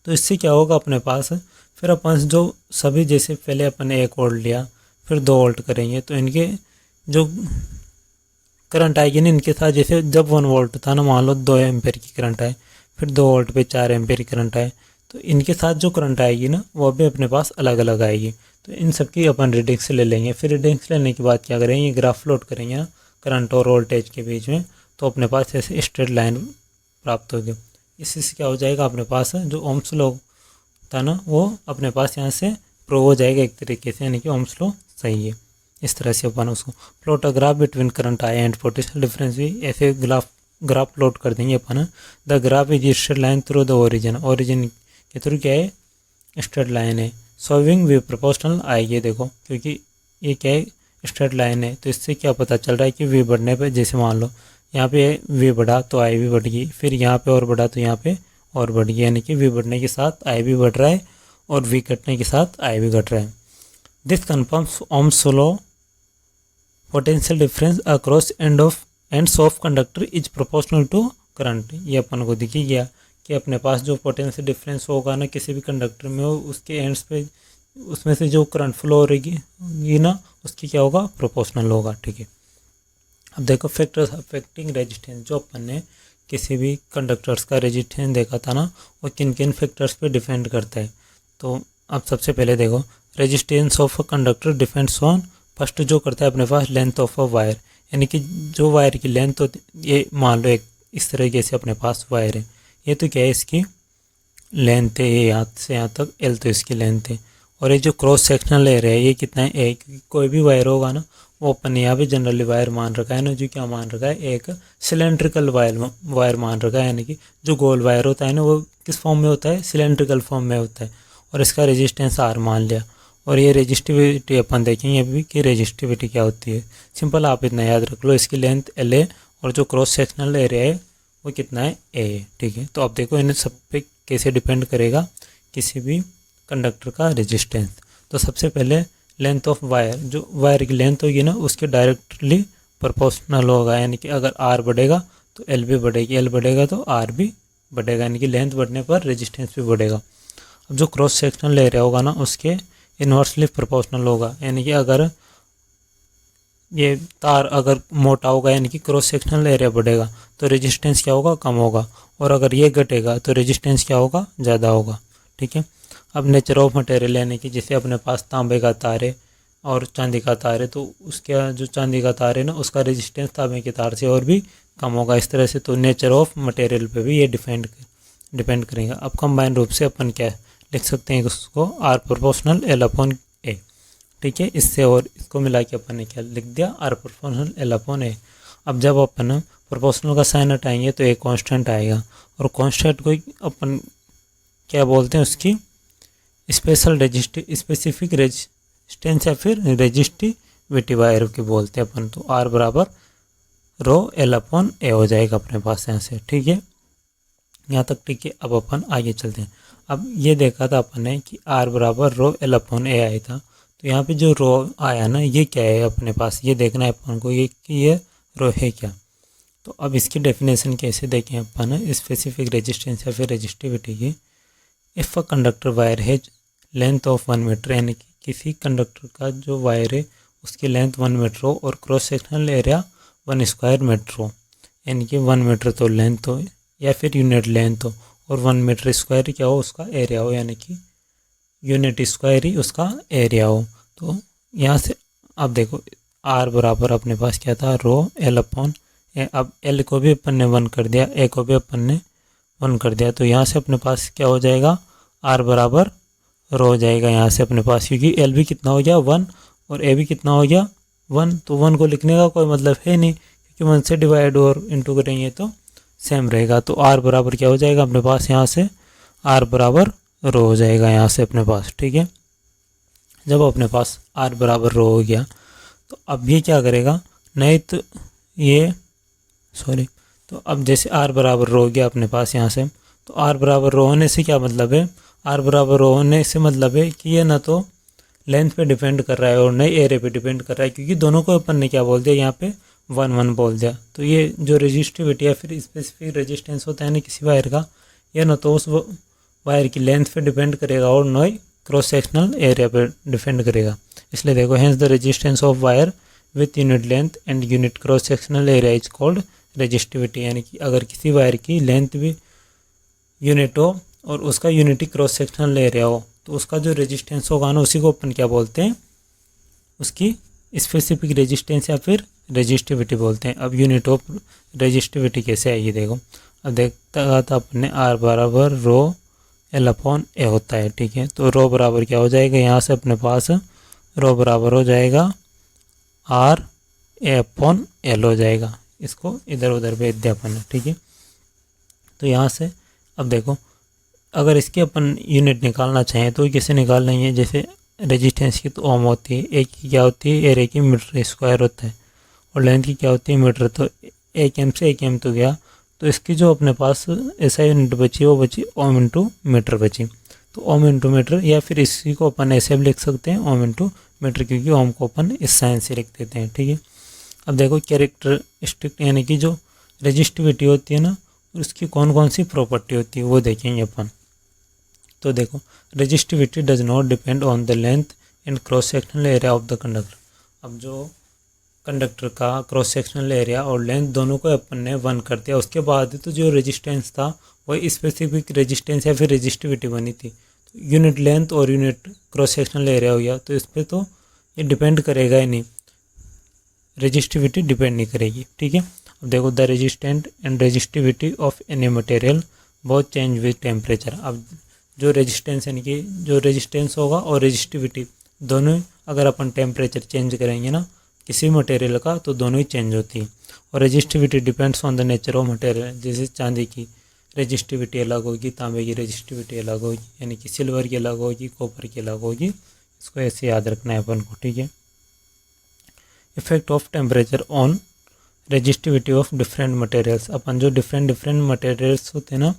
तो इससे क्या होगा अपने पास, फिर अपन जो सभी जैसे पहले अपन ने 1 वोल्ट लिया फिर 2 वोल्ट करेंगे, तो इनके जो करंट आएगी ना इनके साथ, जैसे जब 1 वोल्ट था ना, मान लो 2 एम्पेयर की करंट आए, फिर 2 वोल्ट पे 4 एम्पेयर की करंट आए, तो इनके साथ जो करंट आएगी ना वो भी अपने पास अलग अलग आएगी। तो इन सब की अपन रीडिंग्स ले लेंगे। फिर रीडिंग्स लेने के बाद क्या करेंगे, ये ग्राफ प्लॉट करेंगे ना करंट और वोल्टेज के बीच में, तो अपने पास ऐसे स्ट्रेट लाइन प्राप्त होगी। इससे क्या हो जाएगा, अपने पास जो ओम्स लॉ था ना वो अपने पास यहाँ से प्रूव हो जाएगा एक तरीके से, यानी कि ओम्स लॉ सही है। इस तरह से अपन उसको plot a graph between current I and potential difference भी ऐसे ग्राफ प्लॉट कर देंगे अपन। The graph is straight line through the origin, origin के थ्रू क्या है, स्ट्रेट लाइन है। सॉल्विंग वी प्रोपोर्शनल आएगी, देखो क्योंकि ये क्या है, स्ट्रेट लाइन है, तो इससे क्या पता चल रहा है कि वी बढ़ने पे, जैसे मान लो यहाँ पे वी बढ़ा तो आई भी बढ़ गई, फिर यहाँ पे और बढ़ा तो यहाँ पे और बढ़ गई, यानी कि वी बढ़ने के साथ आई भी बढ़ रहा है और वी घटने के साथ आई भी घट रहा है। This confirms Ohm's law, potential difference across ends of conductor is proportional to current. ये अपन को दिख ही गया कि अपने पास जो पोटेंशियल डिफरेंस होगा ना किसी भी कंडक्टर में हो, उसके एंड्स पे उसमें से जो करंट फ्लो हो रही ये ना उसकी क्या होगा, प्रोपोर्शनल होगा। ठीक है, अब देखो फैक्टर्स अफेक्टिंग रेजिस्टेंस, जो अपन ने किसी भी कंडक्टर्स का रेजिस्टेंस देखा था ना वो किन किन फैक्टर्स पे डिपेंड करता है। तो अब सबसे पहले देखो resistance of a conductor depends on, first जो करता है अपने पास लेंथ ऑफ अ वायर, यानी कि जो वायर की लेंथ होती, ये मान लो एक इस तरीके से अपने पास वायर है, ये तो क्या है इसकी लेंथ है, ये यहाँ से यहाँ तक एल तो इसकी लेंथ है, और ये जो क्रॉस सेक्शनल एरिया है ये कितना है, ए, क्योंकि कोई भी वायर होगा ना वो अपन ने यहाँ पे जनरली वायर मान रखा है ना, जो क्या मान रखा है, एक सिलेंड्रिकल वायर मान रखा है, यानी कि जो गोल वायर होता है ना वो किस फॉर्म में होता है, सिलेंड्रिकल फॉर्म में होता है, और इसका रेजिस्टेंस आर मान लिया। और ये रेजिस्टिविटी अपन देखेंगे अभी कि रेजिस्टिविटी क्या होती है, सिंपल आप इतना याद रख लो, इसकी लेंथ एल है और जो क्रॉस सेक्शनल एरिया है वो कितना है, ए। ठीक है, तो अब देखो इन्हें सब पे कैसे डिपेंड करेगा किसी भी कंडक्टर का रेजिस्टेंस। तो सबसे पहले लेंथ ऑफ वायर, जो वायर की लेंथ होगी ना उसके डायरेक्टली प्रोपोर्शनल होगा, यानी कि अगर आर बढ़ेगा तो एल भी बढ़ेगी, एल बढ़ेगा तो आर भी बढ़ेगा, यानी कि लेंथ बढ़ने पर रेजिस्टेंस भी बढ़ेगा। अब जो क्रॉस सेक्शनल एरिया होगा ना उसके इन्वर्सली प्रोपोर्शनल होगा, यानी कि अगर ये तार अगर मोटा होगा यानी कि क्रॉस सेक्शनल एरिया बढ़ेगा तो रेजिस्टेंस क्या होगा, कम होगा, और अगर ये घटेगा तो रेजिस्टेंस क्या होगा, ज़्यादा होगा। ठीक है, अब नेचर ऑफ मटेरियल, यानी कि जैसे अपने पास तांबे का तार है और चांदी का तार है, तो उसका जो चांदी का तार है ना उसका रेजिस्टेंस तांबे के तार से और भी कम होगा, इस तरह से। तो नेचर ऑफ मटेरियल पे भी ये डिपेंड करेगा। अब कंबाइन रूप से अपन क्या लिख सकते हैं उसको, आर प्रोपोर्शनल एल अपॉन ए। ठीक है, इससे और इसको मिला के अपन ने क्या लिख दिया, आर प्रोपोर्शनल एल अपॉन ए। अब जब अपन प्रोपोर्शनल का साइन हटाएंगे तो एक कांस्टेंट आएगा, और कांस्टेंट को अपन क्या बोलते हैं, उसकी स्पेसिफिक रेजिस्टेंस या फिर रेजिस्टिविटी वायर की बोलते हैं अपन। तो आर बराबर रो एल अपॉन ए हो जाएगा अपने पास यहाँ से। ठीक है, यहाँ तक ठीक है। अब अपन आगे चलते हैं। अब ये देखा था अपन ने कि आर बराबर रो एल अपॉन ए आया था, तो यहाँ पे जो रो आया ना ये क्या है अपने पास, ये देखना है अपन को ये कि ये रो है क्या। तो अब इसकी डेफिनेशन कैसे देखें अपन, स्पेसिफिक रेजिस्टेंस या फिर रेजिस्टिविटी की। इफ़ अ कंडक्टर वायर है लेंथ ऑफ 1 मीटर, यानी कि किसी कंडक्टर का जो वायर है उसकी लेंथ 1 मीटर हो और cross sectional area 1 square metre हो, यानी कि 1 मीटर तो लेंथ हो या फिर यूनिट लेंथ हो, और 1 मीटर स्क्वायर क्या हो, उसका एरिया हो, यानी कि यूनिट स्क्वायर ही उसका एरिया हो। तो यहाँ से अब देखो आर बराबर अपने पास क्या था, रो एल अपॉन ए। अब एल को भी अपन ने 1 कर दिया, ए को भी अपन ने 1 कर दिया, तो यहाँ से अपने पास क्या हो जाएगा, आर बराबर रो हो जाएगा यहाँ से अपने पास, क्योंकि एल भी कितना हो गया 1 और ए भी कितना हो गया 1, तो 1 को लिखने का कोई मतलब है नहीं, क्योंकि 1 से डिवाइड और इंटू करेंगे तो सेम रहेगा। तो आर बराबर क्या हो जाएगा अपने पास, यहाँ से आर बराबर रो हो जाएगा यहाँ से अपने पास। ठीक है, जब अपने पास आर बराबर रो हो गया तो अब ये क्या करेगा, नहीं तो ये तो अब जैसे आर बराबर रो हो गया अपने पास यहाँ से, तो आर बराबर रो होने से क्या मतलब है, आर बराबर रो होने से मतलब है कि ये ना तो लेंथ पे डिपेंड कर रहा है और नहीं एरिया पे डिपेंड कर रहा है, क्योंकि दोनों को अपन ने क्या बोल दिया यहाँ पे 1 बोल दिया। तो ये जो रेजिस्टिविटी या फिर स्पेसिफिक रेजिस्टेंस होता है ना किसी वायर का, यह ना तो उस वायर की लेंथ पे डिपेंड करेगा और ना ही क्रॉस सेक्शनल एरिया पे डिपेंड करेगा। इसलिए देखो, hence the resistance of wire with unit length and unit cross sectional area is called resistivity. यानी कि अगर किसी वायर की लेंथ भी यूनिट हो और उसका यूनिटी क्रॉस सेक्शनल एरिया हो तो उसका जो रेजिस्टेंस होगा ना उसी को अपन क्या बोलते हैं, उसकी स्पेसिफिक रेजिस्टेंस या फिर रेजिस्टिविटी बोलते हैं। अब यूनिट ऑफ रेजिस्टिविटी कैसे आएगी देखो। अब देखता था अपने आर बराबर रो एल अपॉन ए होता है, ठीक है। तो रो बराबर क्या हो जाएगा, यहाँ से अपने पास रो बराबर हो जाएगा आर ए अपॉन एल हो जाएगा। इसको इधर उधर भेज दिया अपन ने, ठीक है। तो यहाँ से अब देखो अगर इसकी अपन यूनिट निकालना चाहें तो कैसे निकालना है, जैसे रेजिस्टेंस की तो ओम होती है, एक की क्या होती है एरिया की मीटर स्क्वायर होता है और लेंथ की क्या होती है मीटर। तो एक एम से एक एम तो गया, तो इसकी जो अपने पास ऐसा यूनिट बची वो बची ओम इंटू मीटर बची। तो ओम इंटू मीटर या फिर इसी को अपन ऐसे भी लिख सकते हैं ओम इंटू मीटर, क्योंकि ओम को अपन इस साइन से लिख देते हैं, ठीक है। अब देखो कैरेक्टरिस्टिक यानी कि जो रेजिस्टिविटी होती है ना उसकी कौन कौन सी प्रॉपर्टी होती है वो देखेंगे अपन। तो देखो resistivity does not depend on the length and cross sectional area of the conductor. अब जो कंडक्टर का क्रॉस सेक्शनल एरिया और लेंथ दोनों को अपन ने 1 कर दिया, उसके बाद तो जो रेजिस्टेंस था वही स्पेसिफिक रेजिस्टेंस या फिर रेजिस्टिविटी बनी थी। तो यूनिट लेंथ और यूनिट क्रॉस सेक्शनल एरिया हो गया, तो इस पर तो ये डिपेंड करेगा ही नहीं, रेजिस्टिविटी डिपेंड नहीं करेगी, ठीक है। अब देखो the resistant and resistivity of any material बहुत चेंज विद टेम्परेचर। अब जो रेजिस्टेंस यानी कि जो रेजिस्टेंस होगा और रेजिस्टिविटी दोनों अगर अपन टेम्परेचर चेंज करेंगे ना किसी मटेरियल का तो दोनों ही चेंज होती है। और resistivity depends on the nature of material, जैसे चांदी की रेजिस्टिविटी अलग होगी, तांबे की रेजिस्टिविटी अलग होगी, यानी कि सिल्वर की अलग होगी, कॉपर की अलग होगी। इसको ऐसे याद रखना है अपन को, ठीक है। Effect of temperature on resistivity of different materials. अपन जो डिफरेंट मटेरियल्स होते हैं ना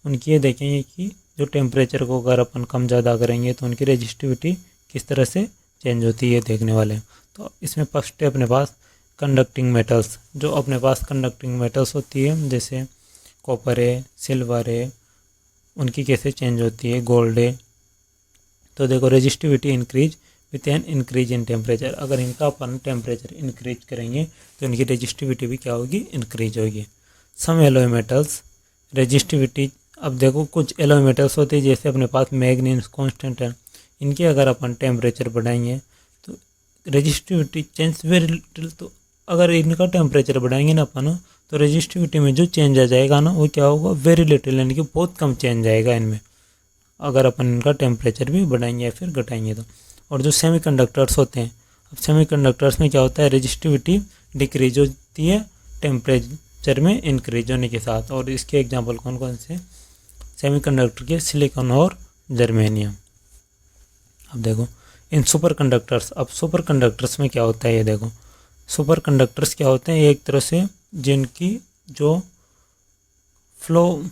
उनकी ये देखेंगे कि जो टेम्परेचर को अगर अपन कम ज़्यादा करेंगे तो उनकी रेजिस्टिविटी किस तरह से चेंज होती है देखने वाले हैं। तो इसमें फर्स्ट है अपने पास कंडक्टिंग मेटल्स। जो अपने पास कंडक्टिंग मेटल्स होती है जैसे कॉपर है, सिल्वर है, उनकी कैसे चेंज होती है, गोल्ड है। तो देखो resistivity increase with an increase in temperature. अगर इनका अपन टेम्परेचर इंक्रीज करेंगे तो इनकी रेजिस्टिविटी भी क्या होगी, इंक्रीज होगी। सम एलॉय मेटल्स रेजिस्टिविटी। अब देखो कुछ एलॉय मेटल्स होते हैं जैसे अपने पास मैग्नीज कांस्टेंट है, इनके अगर अपन टेम्परेचर बढ़ाएंगे तो रेजिस्टिविटी चेंज वेरी लिटिल। तो अगर इनका टेम्परेचर बढ़ाएंगे ना अपन तो रेजिस्टिविटी में जो चेंज आ जाएगा ना वो क्या होगा, वेरी लिटिल, यानी कि बहुत कम चेंज आएगा इनमें अगर अपन इनका टेम्परेचर भी बढ़ाएंगे या फिर घटाएंगे तो। और जो सेमीकंडक्टर्स होते हैं, अब सेमीकंडक्टर्स में क्या होता है रेजिस्टिविटी डिक्रीज होती है टेम्परेचर में इंक्रीज होने के साथ। और इसके एग्जांपल कौन कौन से, सेमीकंडक्टर के सिलिकॉन और जर्मेनियम। अब देखो इन सुपर कंडक्टर्स। अब सुपर कंडक्टर्स में क्या होता है ये देखो, सुपर कंडक्टर्स क्या होते हैं, एक तरह से जिनकी जो फ्लो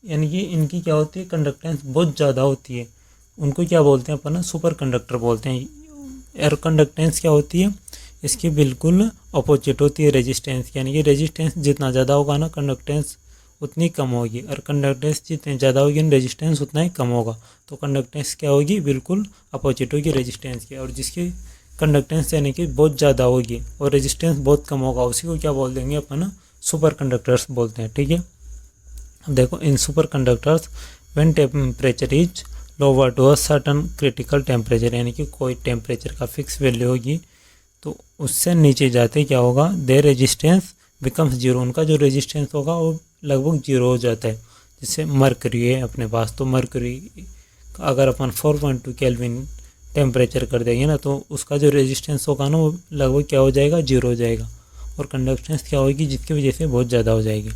यानी कि इनकी क्या होती है कंडक्टेंस बहुत ज़्यादा होती है, उनको क्या बोलते हैं अपन, सुपर कंडक्टर बोलते हैं। एयर कंडक्टेंस क्या होती है, इसकी बिल्कुल अपोजिट होती है रेजिस्टेंस, यानी कि रेजिस्टेंस जितना ज़्यादा होगा ना कंडक्टेंस उतनी कम होगी, और कंडक्टेंस जितनी ज़्यादा होगी रेजिस्टेंस उतना ही कम होगा। तो कंडक्टेंस क्या होगी, बिल्कुल अपोजिट होगी रेजिस्टेंस की। और जिसकी कंडक्टेंस यानी कि बहुत ज़्यादा होगी और रेजिस्टेंस बहुत कम होगा उसी को क्या बोल देंगे अपन, सुपर कंडक्टर्स बोलते हैं, ठीक है। अब देखो in super conductors when temperature is lower to a certain critical temperature, यानी कि कोई टेम्परेचर का फिक्स वैल्यू होगी तो उससे नीचे जाते क्या होगा, देयर रेजिस्टेंस बिकम्स जीरो, उनका जो रेजिस्टेंस होगा वो लगभग जीरो हो जाता है। जैसे मरकरी है अपने पास, तो मरकरी अगर अपन 4.2 केल्विन टेम्परेचर कर देंगे ना तो उसका जो रेजिस्टेंस होगा ना वो लगभग क्या हो जाएगा, जीरो हो जाएगा, और कंडक्टेंस क्या होगी जिसकी वजह से बहुत ज़्यादा हो जाएगी।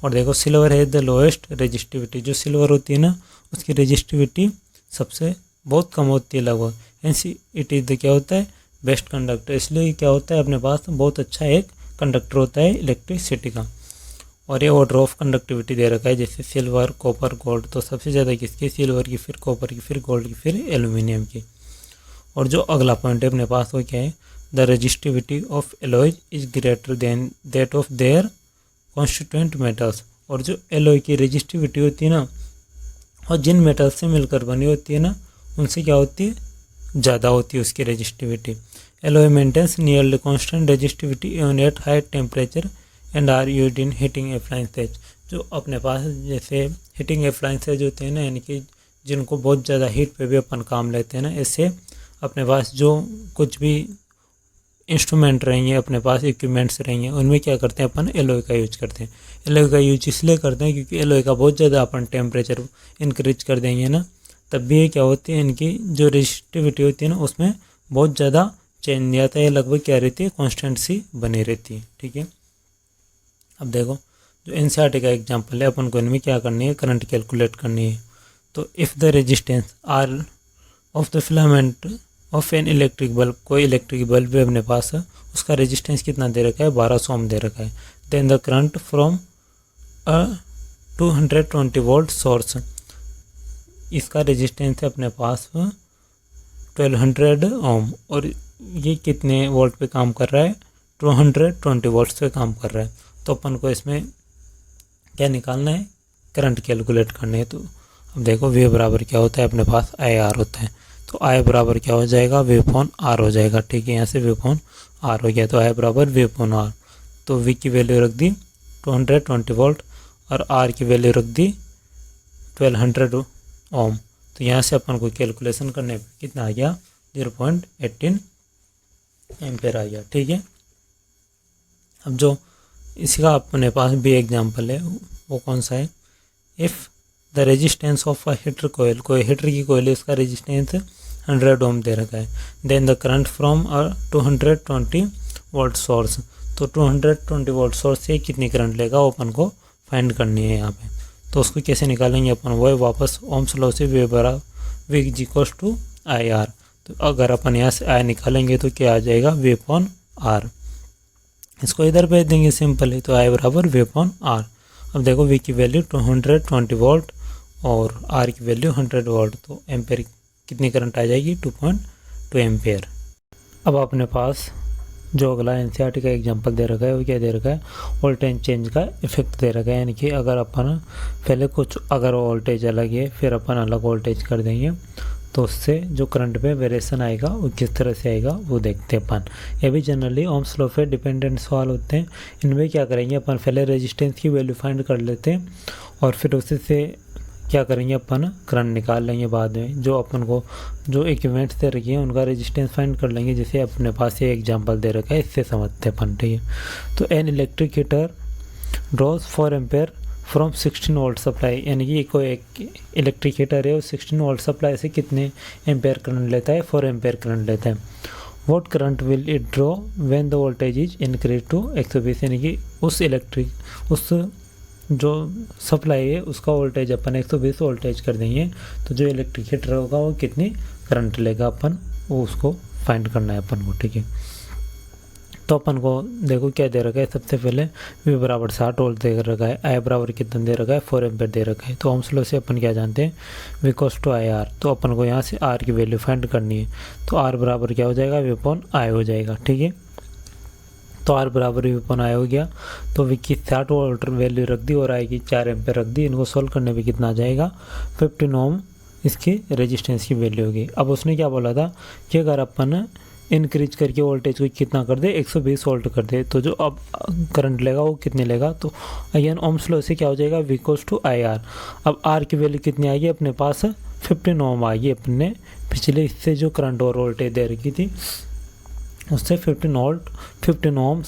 और देखो सिल्वर है द लोएस्ट रेजिस्टिविटी, जो सिल्वर होती है ना उसकी रेजिस्टिविटी सबसे बहुत कम होती है लगभग, एंड इट इज़ द क्या होता है बेस्ट कंडक्टर, इसलिए क्या होता है अपने पास बहुत अच्छा एक कंडक्टर होता है इलेक्ट्रिसिटी का। और ये ऑर्डर ऑफ कंडक्टिविटी दे रखा है जैसे सिल्वर, कॉपर, गोल्ड, तो सबसे ज़्यादा किसकी, सिल्वर की, फिर कॉपर की, फिर गोल्ड की, फिर एल्यूमिनियम की। और जो अगला पॉइंट है अपने पास वो क्या है, the resistivity of alloys is greater than that of their constituent metals. और जो एलॉय की रेजिस्टिविटी होती है ना और जिन मेटल से मिलकर बनी होती है ना उनसे क्या होती है, ज़्यादा होती है उसकी resistivity. Alloy maintains nearly constant resistivity even at high temperature and are used in heating appliances. जो अपने पास जैसे हीटिंग एप्लायंसेज होते हैं ना, यानी कि जिनको बहुत ज़्यादा हीट पे भी अपन काम लेते हैं ना, इससे अपने पास जो कुछ भी इंस्ट्रूमेंट रहेंगे, अपने पास इक्विपमेंट्स रहेंगे, उनमें क्या करते हैं अपन एलोय का यूज करते हैं। एलोय का यूज इसलिए करते हैं क्योंकि एलोय का बहुत ज़्यादा अपन टेम्परेचर इंक्रीज कर देंगे ना, तब भी ये क्या होती है, इनकी जो रेजिस्टिविटी होती है ना उसमें बहुत ज़्यादा चेंज नहीं आता है, लगभग क्या रहती है, कांस्टेंट सी बनी रहती है। ठीक है, अब देखो जो एनसीईआरटी का एग्जांपल है, अपन को इनमें क्या करनी है, करंट कैलकुलेट करनी है। तो if the resistance R of the filament of an electric bulb, कोई इलेक्ट्रिक बल्ब भी अपने पास है, उसका रेजिस्टेंस कितना दे रखा है, 1200 ओम दे रखा है। Then the current from a 220 volt source, इसका रेजिस्टेंस है अपने पास 1200 ओम, और ये कितने वोल्ट पे काम कर रहा है, 220 वोल्ट पे काम कर रहा है। तो अपन को इसमें क्या निकालना है, करंट कैलकुलेट करनी है। तो अब देखो वी बराबर क्या होता है, अपने पास आई आर होता है। तो आई बराबर क्या हो जाएगा, वी अपॉन आर हो जाएगा। ठीक है, यहाँ से वी अपॉन आर हो गया, तो आई बराबर वी अपॉन आर। तो वी की वैल्यू रख दी 220 वोल्ट और आर की वैल्यू रख दी 1200 ओम। तो यहाँ से अपन को कैलकुलेशन करने पर कितना आ गया, 0.18 एम्पेयर आ गया। ठीक है, अब जो इसका अपने पास भी एग्जांपल है, वो कौन सा है, if the resistance of a heater coil, कोई हीटर की कोयल है, उसका रेजिस्टेंस 100 ओम दे रखा है। Then the current from a 220 volt source, तो 220 वोल्ट सोर्स से कितनी करंट लेगा वो अपन को फाइंड करनी है यहाँ पे। तो उसको कैसे निकालेंगे अपन, वो वापस ओम्स लॉ से वी बराबर V is equals to I R. तो अगर अपन यहाँ से आई निकालेंगे तो क्या आ जाएगा, वी अपॉन आर। इसको इधर भेज देंगे सिंपल ही, तो आई बराबर वी अपॉन आर। अब देखो वी की वैल्यू 220 वोल्ट और आर की वैल्यू 100 वोल्ट, तो एम्पेयर कितनी करंट आ जाएगी, 2.2 एम्पेयर। अब अपने पास जो अगला एनसीईआरटी का एग्जांपल दे रखा है, वो क्या दे रखा है, वोल्टेज चेंज का इफेक्ट दे रखा है। यानी कि अगर अपन पहले कुछ अगर वोल्टेज अलग है, फिर अपन अलग वोल्टेज कर देंगे, तो उससे जो करंट में वेरिएशन आएगा वो किस तरह से आएगा वो देखते हैं अपन। ये भी जनरली ओम्स लॉ पे डिपेंडेंट सवाल होते हैं। इनमें क्या करेंगे अपन, पहले रेजिस्टेंस की वैल्यू फाइंड कर लेते हैं और फिर उसी से क्या करेंगे अपन, करंट निकाल लेंगे बाद में। जो अपन को जो इक्विपमेंट्स दे रखी है उनका रेजिस्टेंस फाइंड कर लेंगे, जैसे अपने पास ये एग्जांपल दे रखा है, इससे समझते हैं अपन। ठीक है, तो an electric heater draws 4 ampere from 16 volt supply, यानी कि कोई एक इलेक्ट्रिक हीटर है और 16 वोल्ट सप्लाई से कितने एम्पेयर करंट लेता है, 4 एम्पेयर करंट लेता है। What current will it draw when the voltage is increase to 120, यानी कि उस जो सप्लाई है उसका वोल्टेज अपन 120 वोल्टेज कर देंगे, तो जो इलेक्ट्रिक हीटर होगा वो कितनी करंट लेगा अपन, वो उसको फाइंड करना है अपन को। ठीक है, तो अपन को देखो क्या दे रखा है, सबसे पहले वी बराबर 60 वोल्ट दे रखा है, आई बराबर कितना दे रखा है, 4 एम्पेयर दे रखा है। तो ओम्स लॉ से अपन क्या जानते हैं, V equals to I R. तो अपन को यहाँ से आर की वैल्यू फाइंड करनी है, तो आर बराबर क्या हो जाएगा, वी अपॉन आई हो जाएगा। ठीक है, तो आर बराबर वी अपॉन आई हो गया। तो वी की 60 वोल्ट वैल्यू रख दी और आई की 4 एम्पेयर रख दी। इनको सोल्व करने पर कितना आ जाएगा, 15 ओम इसकी रेजिस्टेंस की वैल्यू होगी। अब उसने क्या बोला था कि अगर अपन इंक्रीज करके वोल्टेज को कितना कर दे, 120 वोल्ट कर दे, तो जो अब करंट लेगा वो कितने लेगा, तो अगेन ओम्स लॉ से क्या हो जाएगा, V equals to I R. अब आर की वैल्यू कितनी आएगी अपने पास, 15 ओम आएगी। अपने पिछले इससे जो करंट और वोल्टेज दे रखी थी उससे 15 ओम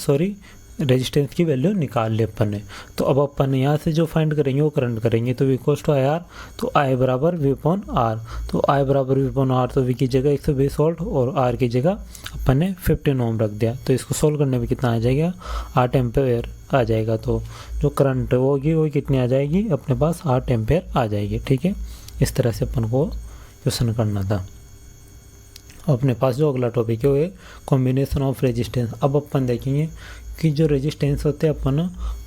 रेजिस्टेंस की वैल्यू निकाल ली अपन ने। तो अब अपन यहाँ से जो फाइंड करेंगे वो करंट करेंगे, तो V equals to I R. तो आई बराबर वी अपॉन आर, तो आई बराबर वी अपॉन आर, तो वी की जगह 120 वोल्ट और आर की जगह अपन ने 15 ओम रख दिया। तो इसको सोल्व करने में कितना आ जाएगा, 8 एम्पेयर आ जाएगा। तो जो करंट होगी वो कितनी आ जाएगी, अपने पास 8 एम्पेयर आ जाएगी। ठीक है, इस तरह से अपन को क्वेश्चन करना था। अपने पास जो अगला टॉपिक है वो है कॉम्बिनेशन ऑफ रेजिस्टेंस। अब अपन देखेंगे कि जो रेजिस्टेंस होते हैं अपन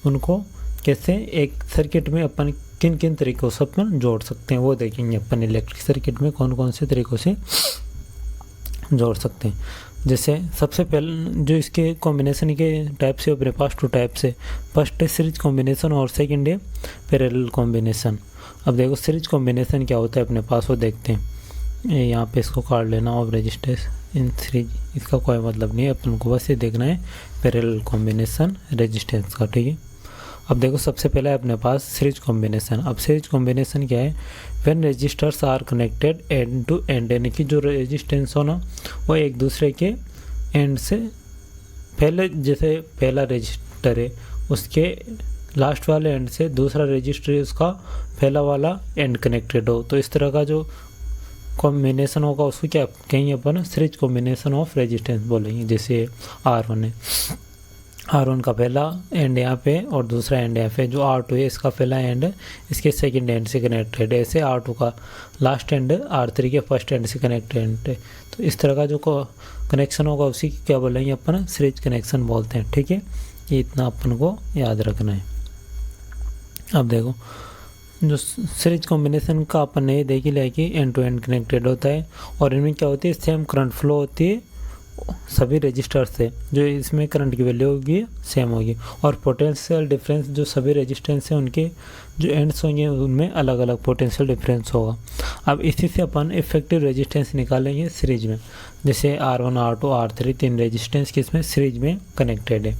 उनको कैसे एक सर्किट में अपन किन किन तरीक़ों से अपन जोड़ सकते हैं, वो देखेंगे अपन इलेक्ट्रिक सर्किट में कौन कौन से तरीक़ों से जोड़ सकते हैं। जैसे सबसे पहले जो इसके कॉम्बिनेशन के टाइप से अपने पास 2 टाइप से, फर्स्ट है सीरीज कॉम्बिनेशन और सेकंड है पैरेलल कॉम्बिनेशन। अब देखो सीरीज कॉम्बिनेशन क्या होता है अपने पास, वो देखते हैं। यहाँ पे इसको काट लेना ऑफ रेजिस्टेंस इन सीरीज, इसका कोई मतलब नहीं है, अपन को बस ये देखना है पैरेलल कॉम्बिनेशन रेजिस्टेंस का, ठीक है। अब देखो सबसे पहले अपने पास सीरीज कॉम्बिनेशन। अब सीरीज कॉम्बिनेशन क्या है, when resistors are connected end to end, यानी कि जो रेजिस्टेंस हो ना वो एक दूसरे के एंड से, पहले जैसे पहला रजिस्टर है उसके लास्ट वाले एंड से दूसरा रजिस्टर है उसका पहला वाला एंड कनेक्टेड हो, तो इस तरह का जो कॉम्बिनेशन होगा उसको क्या कहेंगे अपन, सीरीज कॉम्बिनेशन ऑफ रेजिस्टेंस बोलेंगे। जैसे R1 है, R1 का पहला एंड यहाँ पे और दूसरा एंड यहाँ पे, जो R2 है इसका पहला एंड इसके सेकंड एंड से कनेक्टेड है, ऐसे R2 का लास्ट एंड R3 के फर्स्ट एंड से कनेक्टेड है। तो इस तरह का जो कनेक्शन होगा उसी की क्या बोलेंगे अपन, सीरीज कनेक्शन बोलते हैं, ठीक है। ये इतना अपन को याद रखना है। अब देखो जो सीरीज कॉम्बिनेशन का अपन ने देख ही लिया कि एंड टू एंड कनेक्टेड होता है, और इनमें क्या होती है, सेम करंट फ्लो होती है सभी रजिस्टर से, जो इसमें करंट की वैल्यू होगी सेम होगी, और पोटेंशियल डिफरेंस जो सभी रजिस्टेंस हैं उनके जो एंड्स होंगे उनमें अलग अलग पोटेंशियल डिफरेंस होगा। अब इसी से अपन इफेक्टिव रेजिस्टेंस निकालेंगे सीरीज में, जैसे R1 R2 R3 तीन रेजिस्टेंस किसमें सीरीज में कनेक्टेड है।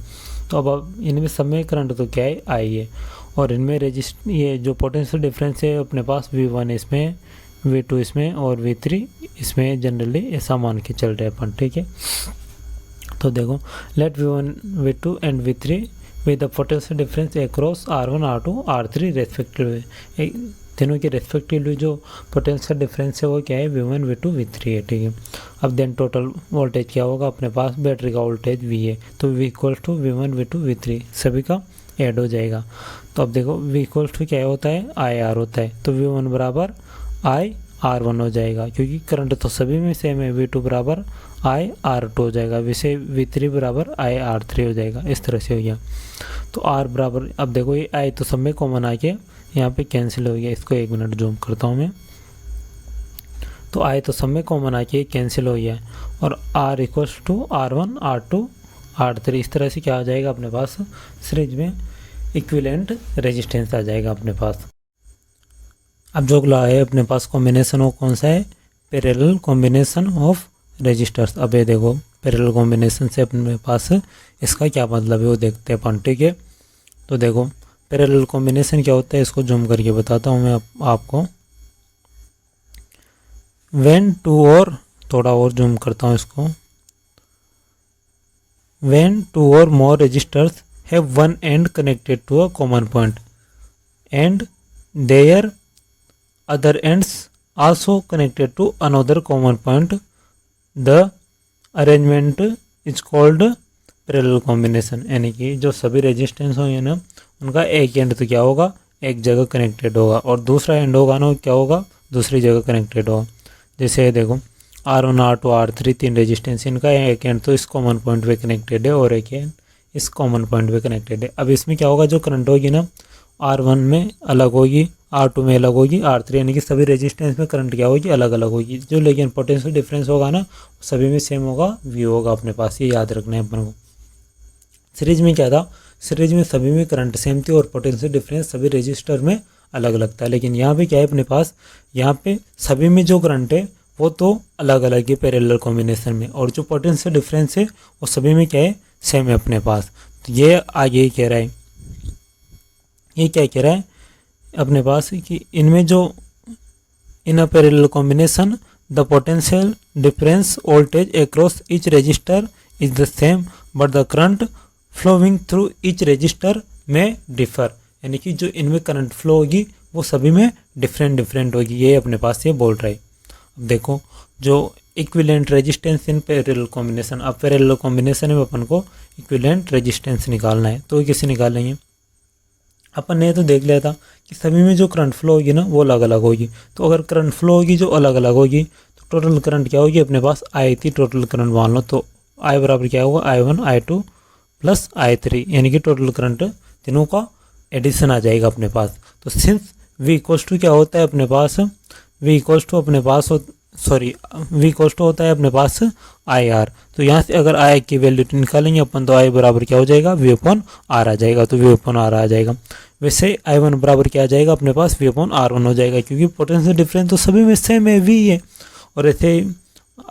तो अब इनमें सब में करंट तो क्या है, आई है, और इनमें ये जो पोटेंशियल डिफरेंस है अपने पास V1 इसमें, V2 इसमें और V3 इसमें, जनरली ऐसा मान के चल रहे अपन, ठीक है। तो देखो let V1 V2 and V3 with the potential difference across R1 R2 R3 respectively, तीनों के रेस्पेक्टिवली जो पोटेंशियल डिफरेंस है वो क्या है, V1 V2 V3 है, ठीक है। अब देन टोटल वोल्टेज क्या होगा, अपने पास बैटरी का वोल्टेज V है, तो V equal to V1 V2 V3 सभी का ऐड हो जाएगा। तो अब देखो V इक्वल टू क्या होता है, IR होता है, तो V1 बराबर IR1 हो जाएगा, क्योंकि करंट तो सभी में सेम है। V2 बराबर IR2 हो जाएगा, वैसे V3 बराबर IR3 हो जाएगा, इस तरह से हो गया। तो R बराबर, अब देखो ये I तो सब में कॉमन आके यहाँ पे कैंसिल हो गया, इसको 1 मिनट जूम करता हूँ मैं। तो I तो सब में कॉमन आके कैंसिल हो गया, और R equals to R1 R2 R3, इस तरह से क्या आ जाएगा अपने पास, सीरीज में इक्विवेलेंट रेजिस्टेंस आ जाएगा अपने पास। अब जो अगला है अपने पास कॉम्बिनेशन वो कौन सा है, पैरेलल कॉम्बिनेशन ऑफ रेजिस्टर्स। अब ये देखो पैरेलल कॉम्बिनेशन से अपने पास इसका क्या मतलब है वो देखते हैं अपन, ठीक है। तो देखो पैरेलल कॉम्बिनेशन क्या होता है, इसको जूम करके बताता हूँ मैं आपको। व्हेन टू, और थोड़ा और जूम करता हूँ इसको, when two or more resistors have one end connected to a common point and their other ends also connected to another common point, the arrangement is called parallel combination. यानी कि जो सभी रेजिस्टेंस होंगे ना उनका एक एंड तो क्या होगा, एक जगह कनेक्टेड होगा, और दूसरा एंड होगा ना क्या होगा, दूसरी जगह कनेक्टेड होगा। जैसे देखो R1 R2 R3 तीन रेजिस्टेंस, इनका एक एंड तो इस कॉमन पॉइंट पे कनेक्टेड है और एक एंड इस कॉमन पॉइंट पे कनेक्टेड है। अब इसमें क्या होगा, जो करंट होगी ना R1 में अलग होगी, R2 में अलग होगी, R3, यानी कि सभी रेजिस्टेंस में करंट क्या होगी, अलग अलग होगी, जो लेकिन पोटेंशियल डिफरेंस होगा ना सभी में सेम होगा, V होगा अपने पास, ये याद रखना है अपन को। सीरीज में क्या था, सीरीज में सभी में करंट सेम थी और पोटेंशियल डिफरेंस सभी रजिस्टर में अलग अलग था, लेकिन यहाँ पे क्या है अपने पास, यहाँ पे सभी में जो करंट है वो तो अलग अलग है पैरेलल कॉम्बिनेशन में, और जो पोटेंशियल डिफरेंस है वो सभी में क्या है, सेम है अपने पास। तो ये आगे कह रहा है, ये क्या कह रहा है अपने पास कि इनमें जो in a parallel combination the potential difference voltage across each resistor is the same but the current flowing through each resistor में डिफर, यानी कि जो इनमें करंट फ्लो होगी वो सभी में डिफरेंट होगी, ये अपने पास ये बोल रहा है। अब देखो जो equivalent resistance in parallel combination, अब पैरेलल कॉम्बिनेशन में अपन को इक्विवेलेंट रेजिस्टेंस निकालना है, तो कैसे निकालेंगे, अपन ने तो देख लिया था कि सभी में जो करंट फ्लो होगी ना वो अलग अलग होगी। तो अगर करंट फ्लो होगी जो अलग अलग होगी तो टोटल करंट क्या होगी, अपने पास आई थी टोटल करंट मान लो, तो आई बराबर क्या होगा, I1 I2 प्लस I3, यानी कि टोटल करंट तीनों का एडिशन आ जाएगा अपने पास। तो सिंस V इक्वल्स टू क्या होता है अपने पास, V इक्वल्स टू अपने पास V इक्वल्स टू होता है अपने पास IR। तो यहाँ से अगर I की वैल्यू निकालेंगे अपन तो I बराबर क्या हो जाएगा, V अपॉन R आ जाएगा, तो V अपॉन R आ जाएगा। वैसे I1 बराबर क्या आ जाएगा अपने पास, V अपॉन R1 हो जाएगा, क्योंकि पोटेंशियल डिफरेंस तो सभी में सेम है, V है, और ऐसे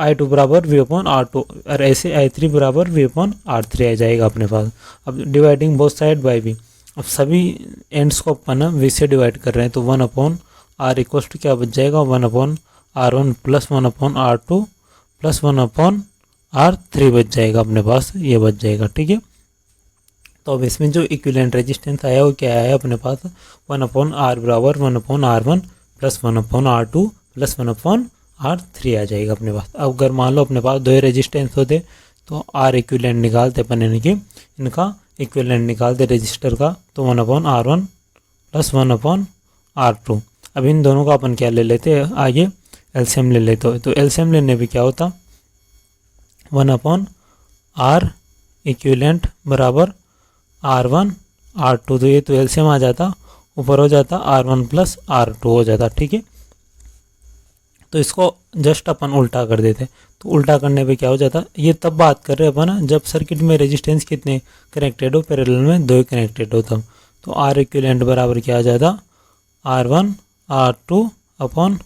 I2 बराबर V/R2 और ऐसे I3 बराबर V/R3 आ जाएगा अपने पास। अब dividing both side by V, अब सभी एंड्स को अपन V से डिवाइड कर रहे हैं तो 1/R इक्वल्स टू क्या बच जाएगा 1/R1 plus 1/R2 plus 1/R3 बच जाएगा अपने पास, ये बच जाएगा। ठीक है, तो अब इसमें जो इक्विवेलेंट रेजिस्टेंस आया वो क्या आया अपने पास 1/R बराबर 1/R1 plus 1/R2 plus 1/R3 आ जाएगा अपने पास। अब अगर मान लो अपने पास दो रेजिस्टेंस होते तो R इक्विवेलेंट निकालते अपन, यानी कि इनका इक्विवेलेंट निकालते रजिस्टर का, तो 1/R1 प्लस 1/R2। अब इन दोनों का अपन क्या ले लेते हैं आगे, एलसीएम ले लेते हो। तो एलसीएम लेने पे क्या होता 1/R इक्विवेलेंट बराबर R1 R2, तो ये तो एलसीएम आ जाता, ऊपर हो जाता R1 प्लस R2 हो जाता। ठीक है, तो इसको जस्ट अपन उल्टा कर देते, तो उल्टा करने पे क्या हो जाता, ये तब बात कर रहे हैं अपन जब सर्किट में रेजिस्टेंस कितने कनेक्टेड हो, पैरेलल में दो कनेक्टेड हो तब। तो R इक्विवेलेंट बराबर क्या आ जाता R1 R2 upon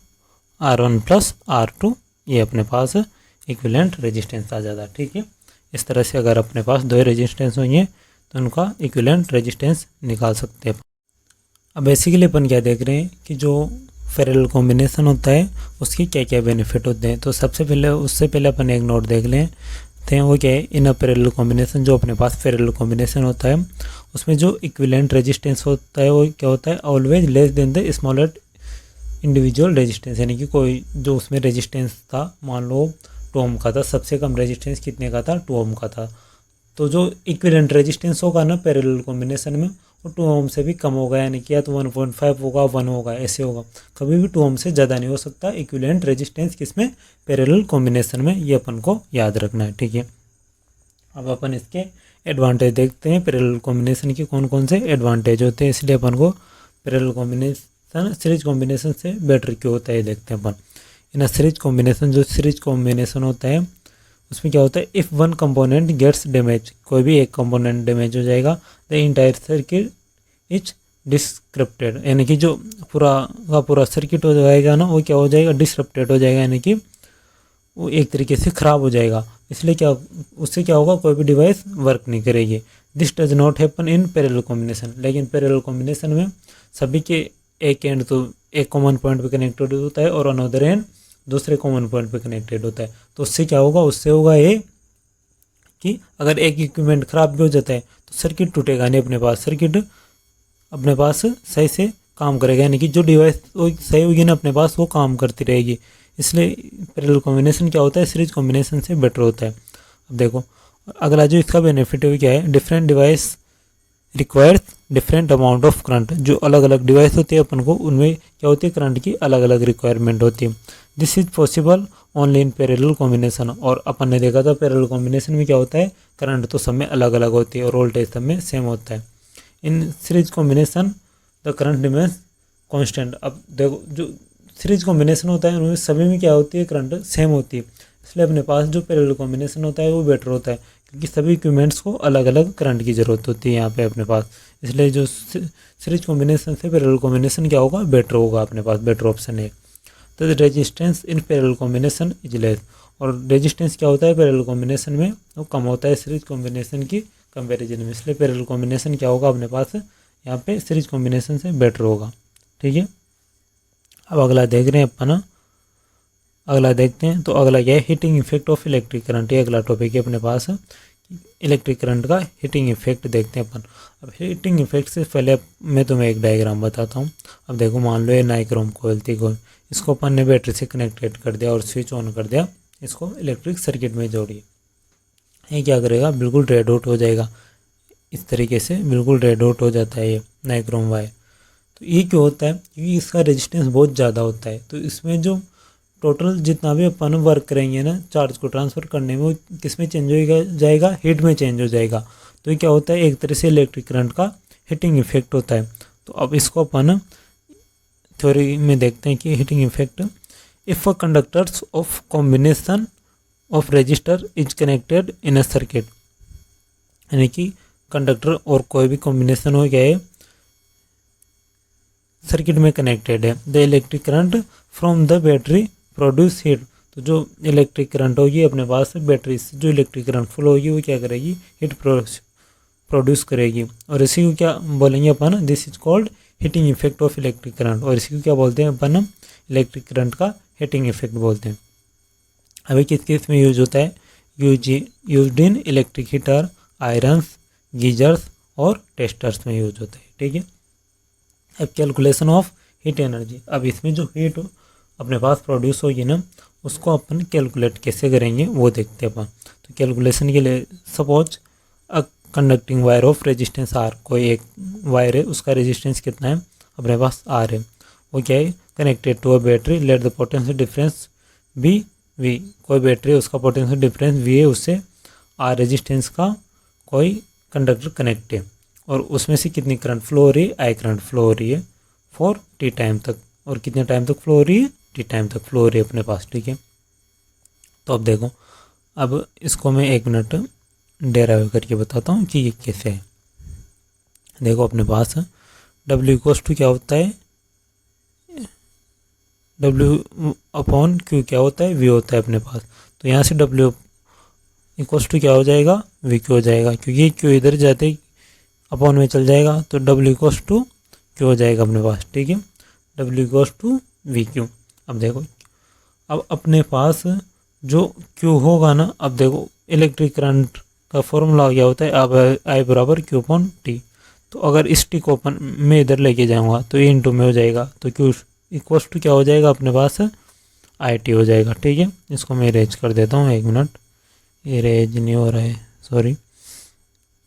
R1 plus R2, ये अपने पास इक्विवेलेंट रेजिस्टेंस आ जाता। ठीक है, इस तरह से अगर अपने पास दो रेजिस्टेंस होंगे तो उनका इक्विवेलेंट रेजिस्टेंस निकाल सकते हैं। अब बेसिकली अपन क्या देख रहे हैं कि जो पैरेलल कॉम्बिनेशन होता है उसके क्या क्या बेनिफिट होते हैं। तो सबसे पहले उससे पहले अपन एक नोट देख लें थे, वो क्या है इन अ पैरेलल कॉम्बिनेशन, जो अपने पास पैरेलल कॉम्बिनेशन होता है उसमें जो इक्विवेलेंट रेजिस्टेंस होता है वो क्या होता है always less than the smaller individual resistance, यानी कि कोई जो उसमें रेजिस्टेंस था मान लो 2 ओम का था, सबसे कम रेजिस्टेंस कितने का था 2 ओम का था, तो जो इक्विवेलेंट रेजिस्टेंस होगा ना पैरेलल कॉम्बिनेशन में वो 2 ओम से भी कम होगा, यानी कि या तो 1.5 होगा 1 होगा, ऐसे होगा, कभी भी 2 ओम से ज़्यादा नहीं हो सकता इक्विवेलेंट रेजिस्टेंस किसमें पैरेलल कॉम्बिनेशन में, ये अपन को याद रखना है। ठीक है, अब अपन इसके एडवांटेज देखते हैं, पैरेलल कॉम्बिनेशन के कौन कौन से एडवांटेज होते हैं, इसलिए अपन को पैरेलल कॉम्बिनेशन सीरीज कॉम्बिनेशन से बेटर क्यों होता है देखते हैं अपन। इन सीरीज कॉम्बिनेशन, जो सीरीज कॉम्बिनेशन होता है उसमें क्या होता है if one component gets damage, कोई भी एक कंपोनेंट डैमेज हो जाएगा the entire circuit is disrupted, यानी कि जो पूरा का पूरा सर्किट हो जाएगा ना वो क्या हो जाएगा डिसरप्टेड हो जाएगा, यानी कि वो एक तरीके से ख़राब हो जाएगा। इसलिए क्या उससे क्या होगा कोई भी डिवाइस वर्क नहीं करेगी। This does not happen in parallel combination, लेकिन पैरेलल कॉम्बिनेशन में सभी के एक एंड तो एक कॉमन पॉइंट पे कनेक्टेड होता है और अनदर एंड दूसरे कॉमन पॉइंट पे कनेक्टेड होता है। तो उससे क्या होगा, उससे होगा ये कि अगर एक इक्विपमेंट ख़राब भी हो जाता है तो सर्किट टूटेगा नहीं, अपने पास सर्किट अपने पास सही से काम करेगा, यानी कि जो डिवाइस सही होगी ना अपने पास वो काम करती रहेगी। इसलिए पैरेलल कॉम्बिनेशन क्या होता है सीरीज कॉम्बिनेशन से बेटर होता है। अब देखो अगला जो इसका बेनिफिट है क्या है, different device requires different amount of current, जो अलग अलग डिवाइस होती है अपन को उनमें क्या होती है करंट की अलग अलग रिक्वायरमेंट होती है। This is possible only in parallel combination, और अपन ने देखा था पैरेलल कॉम्बिनेशन में क्या होता है करंट तो सब में अलग अलग होती है और वोल्टेज सब में सेम होता है। इन series combination the current remains constant. अब देखो जो सीरीज कॉम्बिनेशन होता है उनमें सभी में क्या होती है करंट सेम होती है, इसलिए अपने पास जो पैरेलल कॉम्बिनेशन होता है वो बेटर होता है क्योंकि सभी इक्विपमेंट्स को अलग अलग करंट की ज़रूरत होती है यहाँ पे अपने पास। इसलिए जो सीरीज कॉम्बिनेशन से पैरेलल कॉम्बिनेशन क्या होगा बेटर होगा, अपने पास बेटर ऑप्शन है। तो resistance in parallel combination is less, और रेजिस्टेंस क्या होता है पैरेलल कॉम्बिनेशन में वो कम होता है सीरीज कॉम्बिनेशन की कंपैरिजन में, इसलिए पैरेलल कॉम्बिनेशन क्या होगा अपने पास यहाँ पे सीरीज कॉम्बिनेशन से बेटर होगा। ठीक है, अब अगला देख रहे हैं अपन, अगला देखते हैं। तो अगला क्या है heating effect of electric current, ये अगला टॉपिक है अपने पास, इलेक्ट्रिक करंट का हीटिंग इफेक्ट देखते हैं अपन। अब हीटिंग इफेक्ट से पहले मैं तुम्हें एक डायग्राम बताता हूँ। अब देखो मान लो ये नाइक्रोम कोयल थी कोई, इसको अपन ने बैटरी से कनेक्टेड कर दिया और स्विच ऑन कर दिया, इसको इलेक्ट्रिक सर्किट में जोड़िए, ये क्या करेगा बिल्कुल रेड आउट हो जाएगा, इस तरीके से बिल्कुल रेड आउट हो जाता है ये नाइक्रोम वायर। तो ये क्यों होता है, क्योंकि इसका रेजिस्टेंस बहुत ज़्यादा होता है, तो इसमें जो टोटल जितना भी अपन वर्क करेंगे ना चार्ज को ट्रांसफ़र करने में वो किस में चेंज हो जाएगा हीट में चेंज हो जाएगा। तो ये क्या होता है एक तरह से इलेक्ट्रिक करंट का हीटिंग इफेक्ट होता है। तो अब इसको अपन थ्योरी में देखते हैं कि heating effect if a conductors of combination of register is connected in a circuit, यानी कि कंडक्टर और कोई भी कॉम्बिनेशन हो गया है सर्किट में कनेक्टेड है, the electric current from the battery produce heat, तो जो इलेक्ट्रिक करंट होगी अपने पास बैटरी से जो इलेक्ट्रिक करंट फ्लो होगी वो क्या करेगी, हीट प्रोड्यूस करेगी। और इसी को क्या बोलेंगे अपन, this is called heating effect of electric current. और इसी को क्या बोलते हैं अपन, इलेक्ट्रिक करंट का हीटिंग इफेक्ट बोलते हैं। अभी किस किस में यूज होता है, used in electric heater, irons, geysers और टेस्टर्स में यूज होता है। ठीक है। अब कैलकुलेशन ऑफ हीट एनर्जी, अब इसमें जो हीट अपने पास प्रोड्यूस होगी ना उसको अपन कैलकुलेट कैसे करेंगे वो देखते हैं अपन। तो कैलकुलेशन के लिए suppose a conducting wire of resistance R, कोई एक वायर है उसका रेजिस्टेंस कितना है अपने पास आर है, वो क्या है connected to a battery, let the potential difference be V, कोई बैटरी है उसका पोटेंशियल डिफरेंस वी है, उससे आर रेजिस्टेंस का कोई कंडक्टर कनेक्ट है और उसमें से कितनी करंट फ्लो हो रही है, आई करंट फ्लो हो रही है फॉर टी टाइम तक, और कितने टाइम तक फ्लो हो रही है, टी टाइम तक फ्लो हो रही है अपने पास। ठीक है। तो अब देखो, अब इसको मैं 1 मिनट डेराइव करके बताता हूँ कि ये कैसे है। देखो अपने पास W इक्वल्स टू क्या होता है, W अपॉन Q क्या होता है, V होता है अपने पास। तो यहाँ से W इक्वल्स टू क्या हो जाएगा, VQ हो जाएगा, क्योंकि Q इधर जाते ही अपॉन में चल जाएगा तो W इक्वल्स टू Q हो जाएगा अपने पास। ठीक है। W equals to VQ। अब देखो, अब अपने पास जो Q होगा ना, अब देखो इलेक्ट्रिक करंट का फॉर्मूला क्या होता है, अब I बराबर Q अपॉन T। तो अगर इस टी को अपन मैं इधर लेके जाऊँगा तो ये इंटू में हो जाएगा, तो Q इक्वल्स टू क्या हो जाएगा अपने पास, IT हो जाएगा। ठीक है। इसको मैं इरेज कर देता हूँ, 1 मिनट, इरेज नहीं हो रहा है, सॉरी,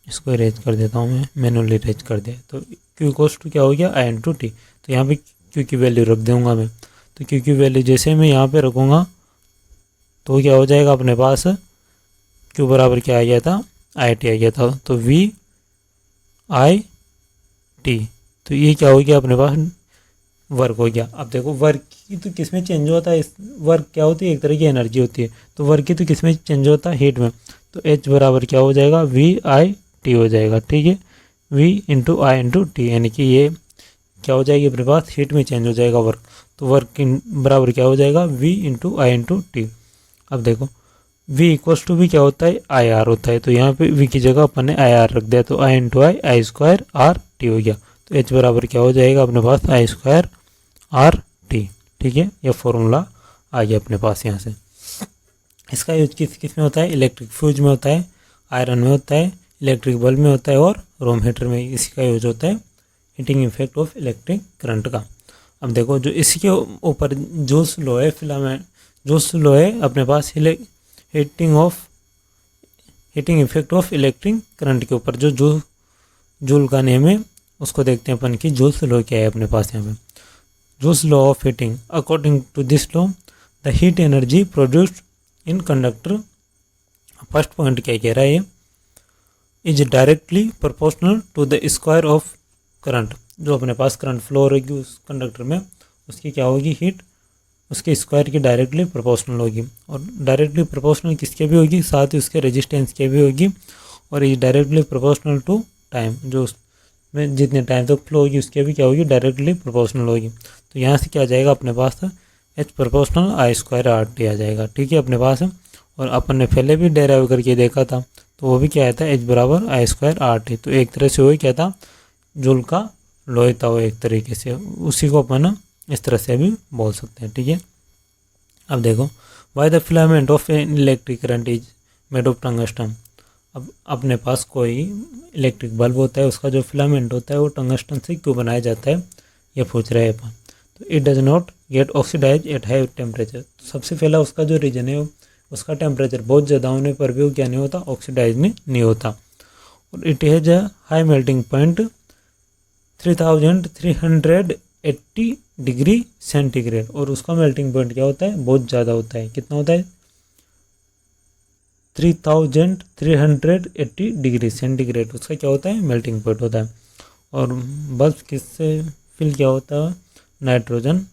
इसको इरेज कर देता हूँ, मैं मैनुअली इरेज कर दिया। तो Q इक्वल्स टू क्या हो गया, I इंटू टी। तो यहाँ पे Q की वैल्यू रख दूँगा मैं, तो Q की वैल्यू जैसे मैं यहाँ पे रखूँगा तो क्या हो जाएगा अपने पास, Q बराबर क्या आ गया था, IT आ गया था, तो VIT। तो ये क्या हो गया अपने पास, वर्क हो गया। अब देखो वर्क की तो किस में चेंज होता है, वर्क क्या होती है, एक तरह की एनर्जी होती है, तो वर्क की तो किस में चेंज होता है, हीट में। तो H बराबर क्या हो जाएगा, VIT हो जाएगा। ठीक है। V इंटू आई इंटू टी, यानी कि ये क्या हो जाएगी अपने पास, हीट में चेंज हो जाएगा वर्क। तो वर्क बराबर क्या हो जाएगा, V इंटू आई इंटू टी। अब देखो V इक्वल्स टू भी क्या होता है, IR होता है, तो यहाँ पे V की जगह अपन ने IR रख दिया, तो I into I square R T हो गया। तो H बराबर क्या हो जाएगा अपने पास, आई स्क्वायर आर टी। ठीक है। यह फॉर्मूला आ गया अपने पास यहाँ से। इसका यूज किस में होता है, इलेक्ट्रिक फ्यूज में होता है, आयरन में होता है, इलेक्ट्रिक बल्ब में होता है और रूम हीटर में इसी का यूज होता है, heating effect of electric current का। अब देखो जो इसी के ऊपर जूल्स लॉ है, फिलामेंट जूल्स लॉ है अपने पास heating effect of electric current के ऊपर, जो जूल का नेम है उसको देखते हैं अपन की जूल्स लॉ क्या है अपने पास यहाँ पे। Joule's law of heating, according to this law the heat energy produced in conductor, first point क्या कह रहा है, is directly proportional to the square of current. जो अपने पास करंट फ्लो हो रही उस कंडक्टर में उसकी क्या होगी, हीट उसके स्क्वायर की डायरेक्टली प्रोपोर्शनल होगी। और डायरेक्टली प्रोपोर्शनल किसके भी होगी, साथ ही उसके रेजिस्टेंस के भी होगी। और ये डायरेक्टली प्रोपोर्शनल टू टाइम, जो उसमें जितने टाइम तक फ्लो होगी उसके भी क्या होगी, डायरेक्टली प्रोपोर्शनल होगी। तो यहाँ से क्या आ जाएगा अपने पास, H प्रोपोर्शनल आई स्क्वायर आर टी आ जाएगा। ठीक है अपने पास। और अपन ने पहले भी डेराइव करके देखा था, तो वो भी क्या आया था, H बराबर आई स्क्वायर आर टी। तो एक तरह से वो क्या था, जूल का लॉ था वो एक तरीके से, उसी को अपन इस तरह से भी बोल सकते हैं। ठीक है। अब देखो, why the filament of an electric current is made of tungsten. अब अपने पास कोई इलेक्ट्रिक बल्ब होता है, उसका जो फिलामेंट होता है वो टंगस्टन से क्यों बनाया जाता है, ये पूछ रहे हैं अपन। तो it does not get oxidise at high temperature. सबसे पहला उसका जो रीजन है, उसका टेम्परेचर बहुत ज़्यादा होने पर भी वो क्या नहीं होता, ऑक्सीडाइज नहीं होता। और it has a high melting point 3380 degree centigrade. और उसका मेल्टिंग पॉइंट क्या होता है, बहुत ज़्यादा होता है। कितना होता है, 3380 डिग्री सेंटीग्रेड उसका क्या होता है, मेल्टिंग पॉइंट होता है। और बल्ब किससे फिल क्या होता है, नाइट्रोजन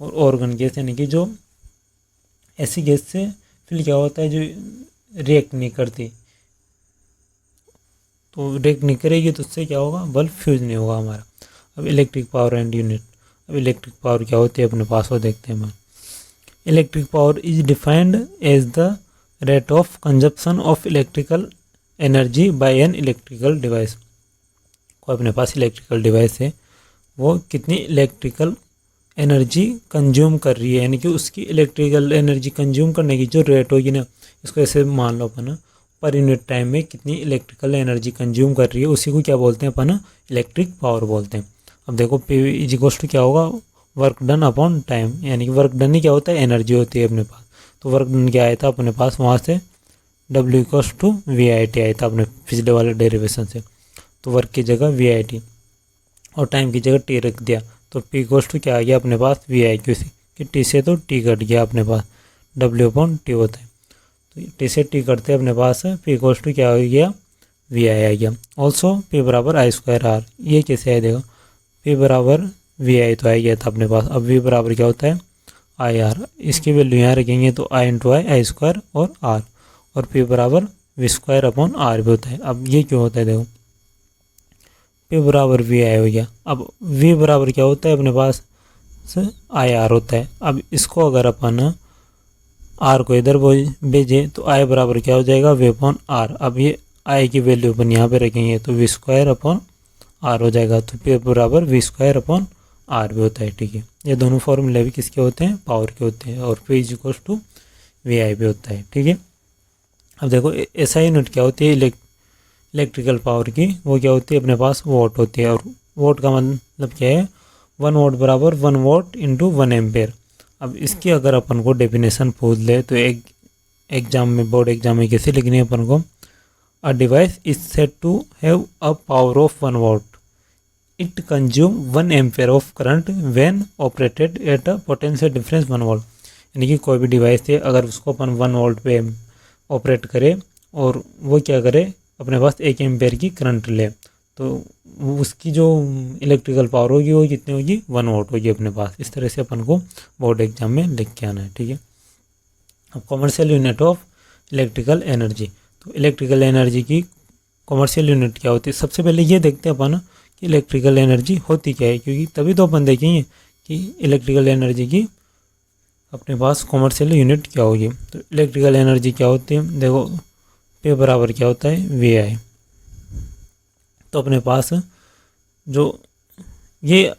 और ऑर्गन गैस, यानी कि जो ऐसी गैस से फिल क्या होता है जो रिएक्ट नहीं करती। तो रिएक्ट नहीं करेगी तो उससे क्या होगा, बल्ब फ्यूज नहीं होगा हमारा। अब इलेक्ट्रिक पावर एंड यूनिट, अब इलेक्ट्रिक पावर क्या होती है अपने पास वो देखते हैं। Electric power is defined as the rate of consumption of electrical energy by an electrical device. कोई अपने पास इलेक्ट्रिकल डिवाइस है, वो कितनी इलेक्ट्रिकल एनर्जी कंज्यूम कर रही है, यानी कि उसकी इलेक्ट्रिकल एनर्जी कंज्यूम करने की जो रेट होगी ना, इसको ऐसे मान लो अपन पर यूनिट टाइम में कितनी इलेक्ट्रिकल एनर्जी कंज्यूम कर रही है, उसी को क्या बोलते हैं अपन, इलेक्ट्रिक पावर बोलते हैं। अब देखो P इज इक्वल्स टू क्या होगा, वर्क डन अपॉन टाइम, यानी कि वर्क डन ही क्या होता है, एनर्जी होती है अपने पास। तो वर्क डन क्या आया था अपने पास, वहाँ से W इक्वल्स टू VIT आया था अपने पिछले वाले डेरिवेशन से। तो वर्क की जगह VIT और टाइम की जगह T रख दिया, तो P इक्वल्स टू क्या आ गया अपने पास, VI, कि T से तो T कट गया अपने पास, W अपॉन T होता है, तो T से T कटते अपने पास P इक्वल्स टू क्या हो गया, VI आ गया। ऑल्सो P बराबर I²R, ये कैसे आया देखो, P बराबर VI तो आ गया था अपने पास, अब V बराबर क्या होता है, IR, इसकी वैल्यू यहाँ रखेंगे तो I इंटू I² और R, और P बराबर V² अपॉन R भी होता है। अब ये क्यों होता है देखो, P बराबर VI हो गया, अब V बराबर क्या होता है अपने पास से IR होता है। अब इसको अगर अपन R को इधर भेजें तो I बराबर क्या हो जाएगा, V अपॉन R। अब ये I की वैल्यू अपन यहाँ पे रखेंगे तो V² अपॉन R हो जाएगा, तो P बराबर V² अपॉन R भी होता है। ठीक है, ये दोनों फॉर्मूले भी किसके होते हैं, पावर के होते हैं, और P is equal to VI भी होता है। ठीक है, अब देखो SI यूनिट क्या होती है इलेक्ट्रिकल पावर की, वो क्या होती है अपने पास, वोट होती है। और वोट का मतलब क्या है, 1 वोट बराबर 1 वोट इंटू 1 एम्पेयर। अब इसकी अगर अपन को डेफिनेशन पूछ ले तो एक एग्जाम में, बोर्ड एग्जाम में कैसे लिखनी है अपन को, a device is said to have a power of 1 watt, it consume 1 ampere of current when operated at a potential difference 1 volt. यानी कि कोई भी डिवाइस है, अगर उसको अपन 1 वोल्ट पे ऑपरेट करे और वो क्या करे, अपने पास 1 एम्पेयर की करंट ले, तो उसकी जो इलेक्ट्रिकल पावर होगी वो कितनी होगी, 1 वोट होगी अपने पास। इस तरह से अपन को बोर्ड एग्जाम में लिख के आना है। ठीक है, अब commercial unit of electrical energy, तो इलेक्ट्रिकल एनर्जी की कॉमर्शियल यूनिट क्या होती है, सबसे पहले ये देखते हैं अपन कि इलेक्ट्रिकल एनर्जी होती क्या है, क्योंकि तभी तो अपन देखेंगे कि इलेक्ट्रिकल एनर्जी की अपने पास कॉमर्शियल यूनिट क्या होगी। तो इलेक्ट्रिकल एनर्जी क्या होती है, देखो P बराबर क्या होता है, VI। तो अपने पास जो ये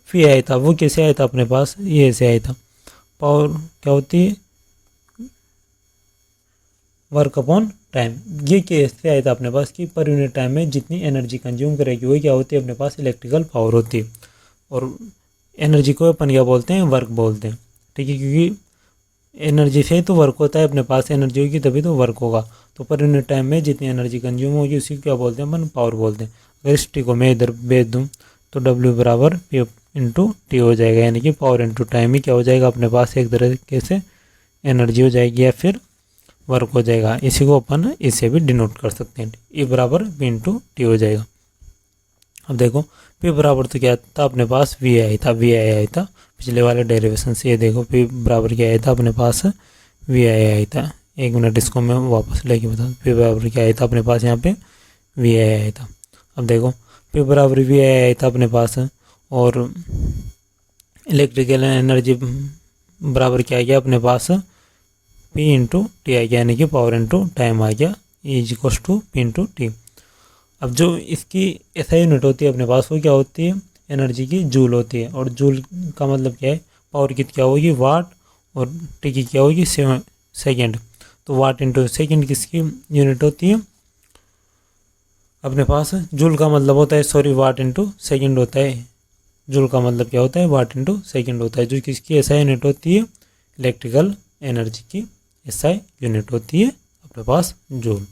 VI था वो कैसे आया था अपने पास, ये ऐसे आया था, पावर क्या होती है, वर्क अपॉन टाइम। ये कैसे आया था अपने पास कि पर यूनिट टाइम में जितनी एनर्जी कंज्यूम करेगी वही क्या होती है अपने पास, इलेक्ट्रिकल पावर होती है। और एनर्जी को अपन क्या बोलते हैं, वर्क बोलते हैं। ठीक है, क्योंकि एनर्जी से तो वर्क होता है, अपने पास एनर्जी होगी तभी तो वर्क होगा। तो पर यूनिट टाइम में जितनी एनर्जी कंज्यूम होगी उसी को क्या बोलते हैं अपन, पावर बोलते हैं। अगर इस टी को मैं इधर भेज दूँ तो W बराबर P इंटू टी हो जाएगा, यानी कि पावर इंटू टाइम ही क्या हो जाएगा अपने पास, एक तरीके से एनर्जी हो जाएगी या फिर वर्क हो जाएगा। इसी को अपन इसे भी डिनोट कर सकते हैं, E बराबर P इंटू टी हो जाएगा। अब देखो P बराबर तो क्या था अपने पास, VI था, VI आया था पिछले वाले डेरिवेशन से। ये देखो P बराबर क्या आया था अपने पास, VI आया था। एक मिनट इसको मैं वापस लेके बता, P बराबर क्या आया था अपने पास, यहाँ पे VI आया था। अब देखो P बराबर VI आया था अपने पास, और इलेक्ट्रिकल एनर्जी बराबर क्या आ गया अपने पास, P इंटू टी आ गया, यानी कि पावर इंटू टाइम आ गया, is equals to P into T. अब जो इसकी SI यूनिट होती है अपने पास वो क्या होती है, एनर्जी की जूल होती है। और जूल का मतलब क्या है, पावर की क्या होगी, वाट, और टी की क्या होगी, सेकेंड। तो वाट इंटू सेकेंड किसकी यूनिट होती है अपने पास, जूल का मतलब होता है, सॉरी वाट इंटू सेकेंड होता है। जूल का मतलब क्या होता है, वाट इंटू सेकेंड होता है। जो किसकी SI यूनिट होती है, इलेक्ट्रिकल एनर्जी की SI यूनिट होती है अपने पास, जूल।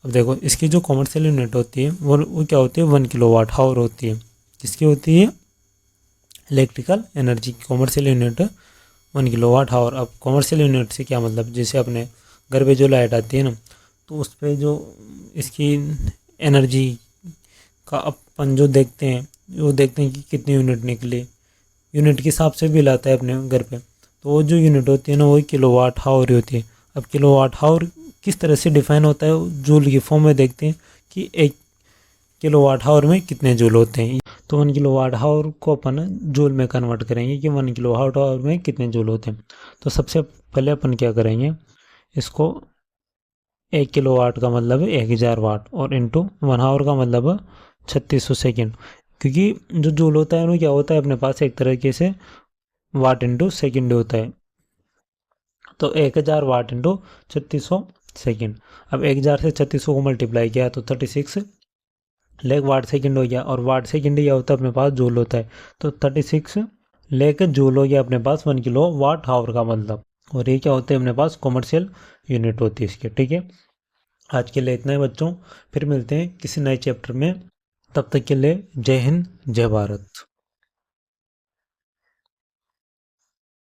अब देखो इसकी जो कॉमर्शियल यूनिट होती है वो क्या होती है, 1 किलोवाट हावर होती है। किसकी होती है, इलेक्ट्रिकल एनर्जी की कॉमर्शियल यूनिट 1 किलोवाट हावर। अब कॉमर्शियल यूनिट से क्या मतलब, जैसे अपने घर पे जो लाइट आती है ना, तो उस पर जो इसकी एनर्जी का अपन जो देखते हैं, वो देखते हैं कि कितनी यूनिट निकली, यूनिट के हिसाब से बिल आता है अपने घर पे। तो वो जो यूनिट होती है ना, वही किलोवाट हावर होती है। अब किलोवाट हावर किस तरह से डिफाइन होता है, जूल की फॉर्म में देखते हैं कि 1 किलोवाट आवर में कितने जूल होते हैं। तो 1 किलोवाट आवर को अपन जूल में कन्वर्ट करेंगे कि 1 किलोवाट आवर में कितने जूल होते हैं। तो सबसे पहले अपन क्या करेंगे, इसको 1 किलोवाट का मतलब है 1000 वाट और इंटू 1 आवर का मतलब है 3600 सेकेंड, क्योंकि जो जूल होता है वो क्या होता है अपने पास एक तरीके से वाट इंटू सेकेंड होता है। तो 1000 वाट इंटू 3600 सेकेंड। अब 1000 से 3600 को मल्टीप्लाई किया तो 36 लेख वाट सेकेंड हो गया, और वाट सेकेंड क्या होता है अपने पास जूल होता है। तो 36 लेख जूल हो गया अपने पास 1 किलो वाट आवर का मतलब। और ये क्या होते हैं अपने पास कॉमर्शियल यूनिट होती है इसके। ठीक है, आज के लिए इतना ही बच्चों, फिर मिलते हैं किसी नए चैप्टर में। तब तक के लिए जय हिंद जय भारत।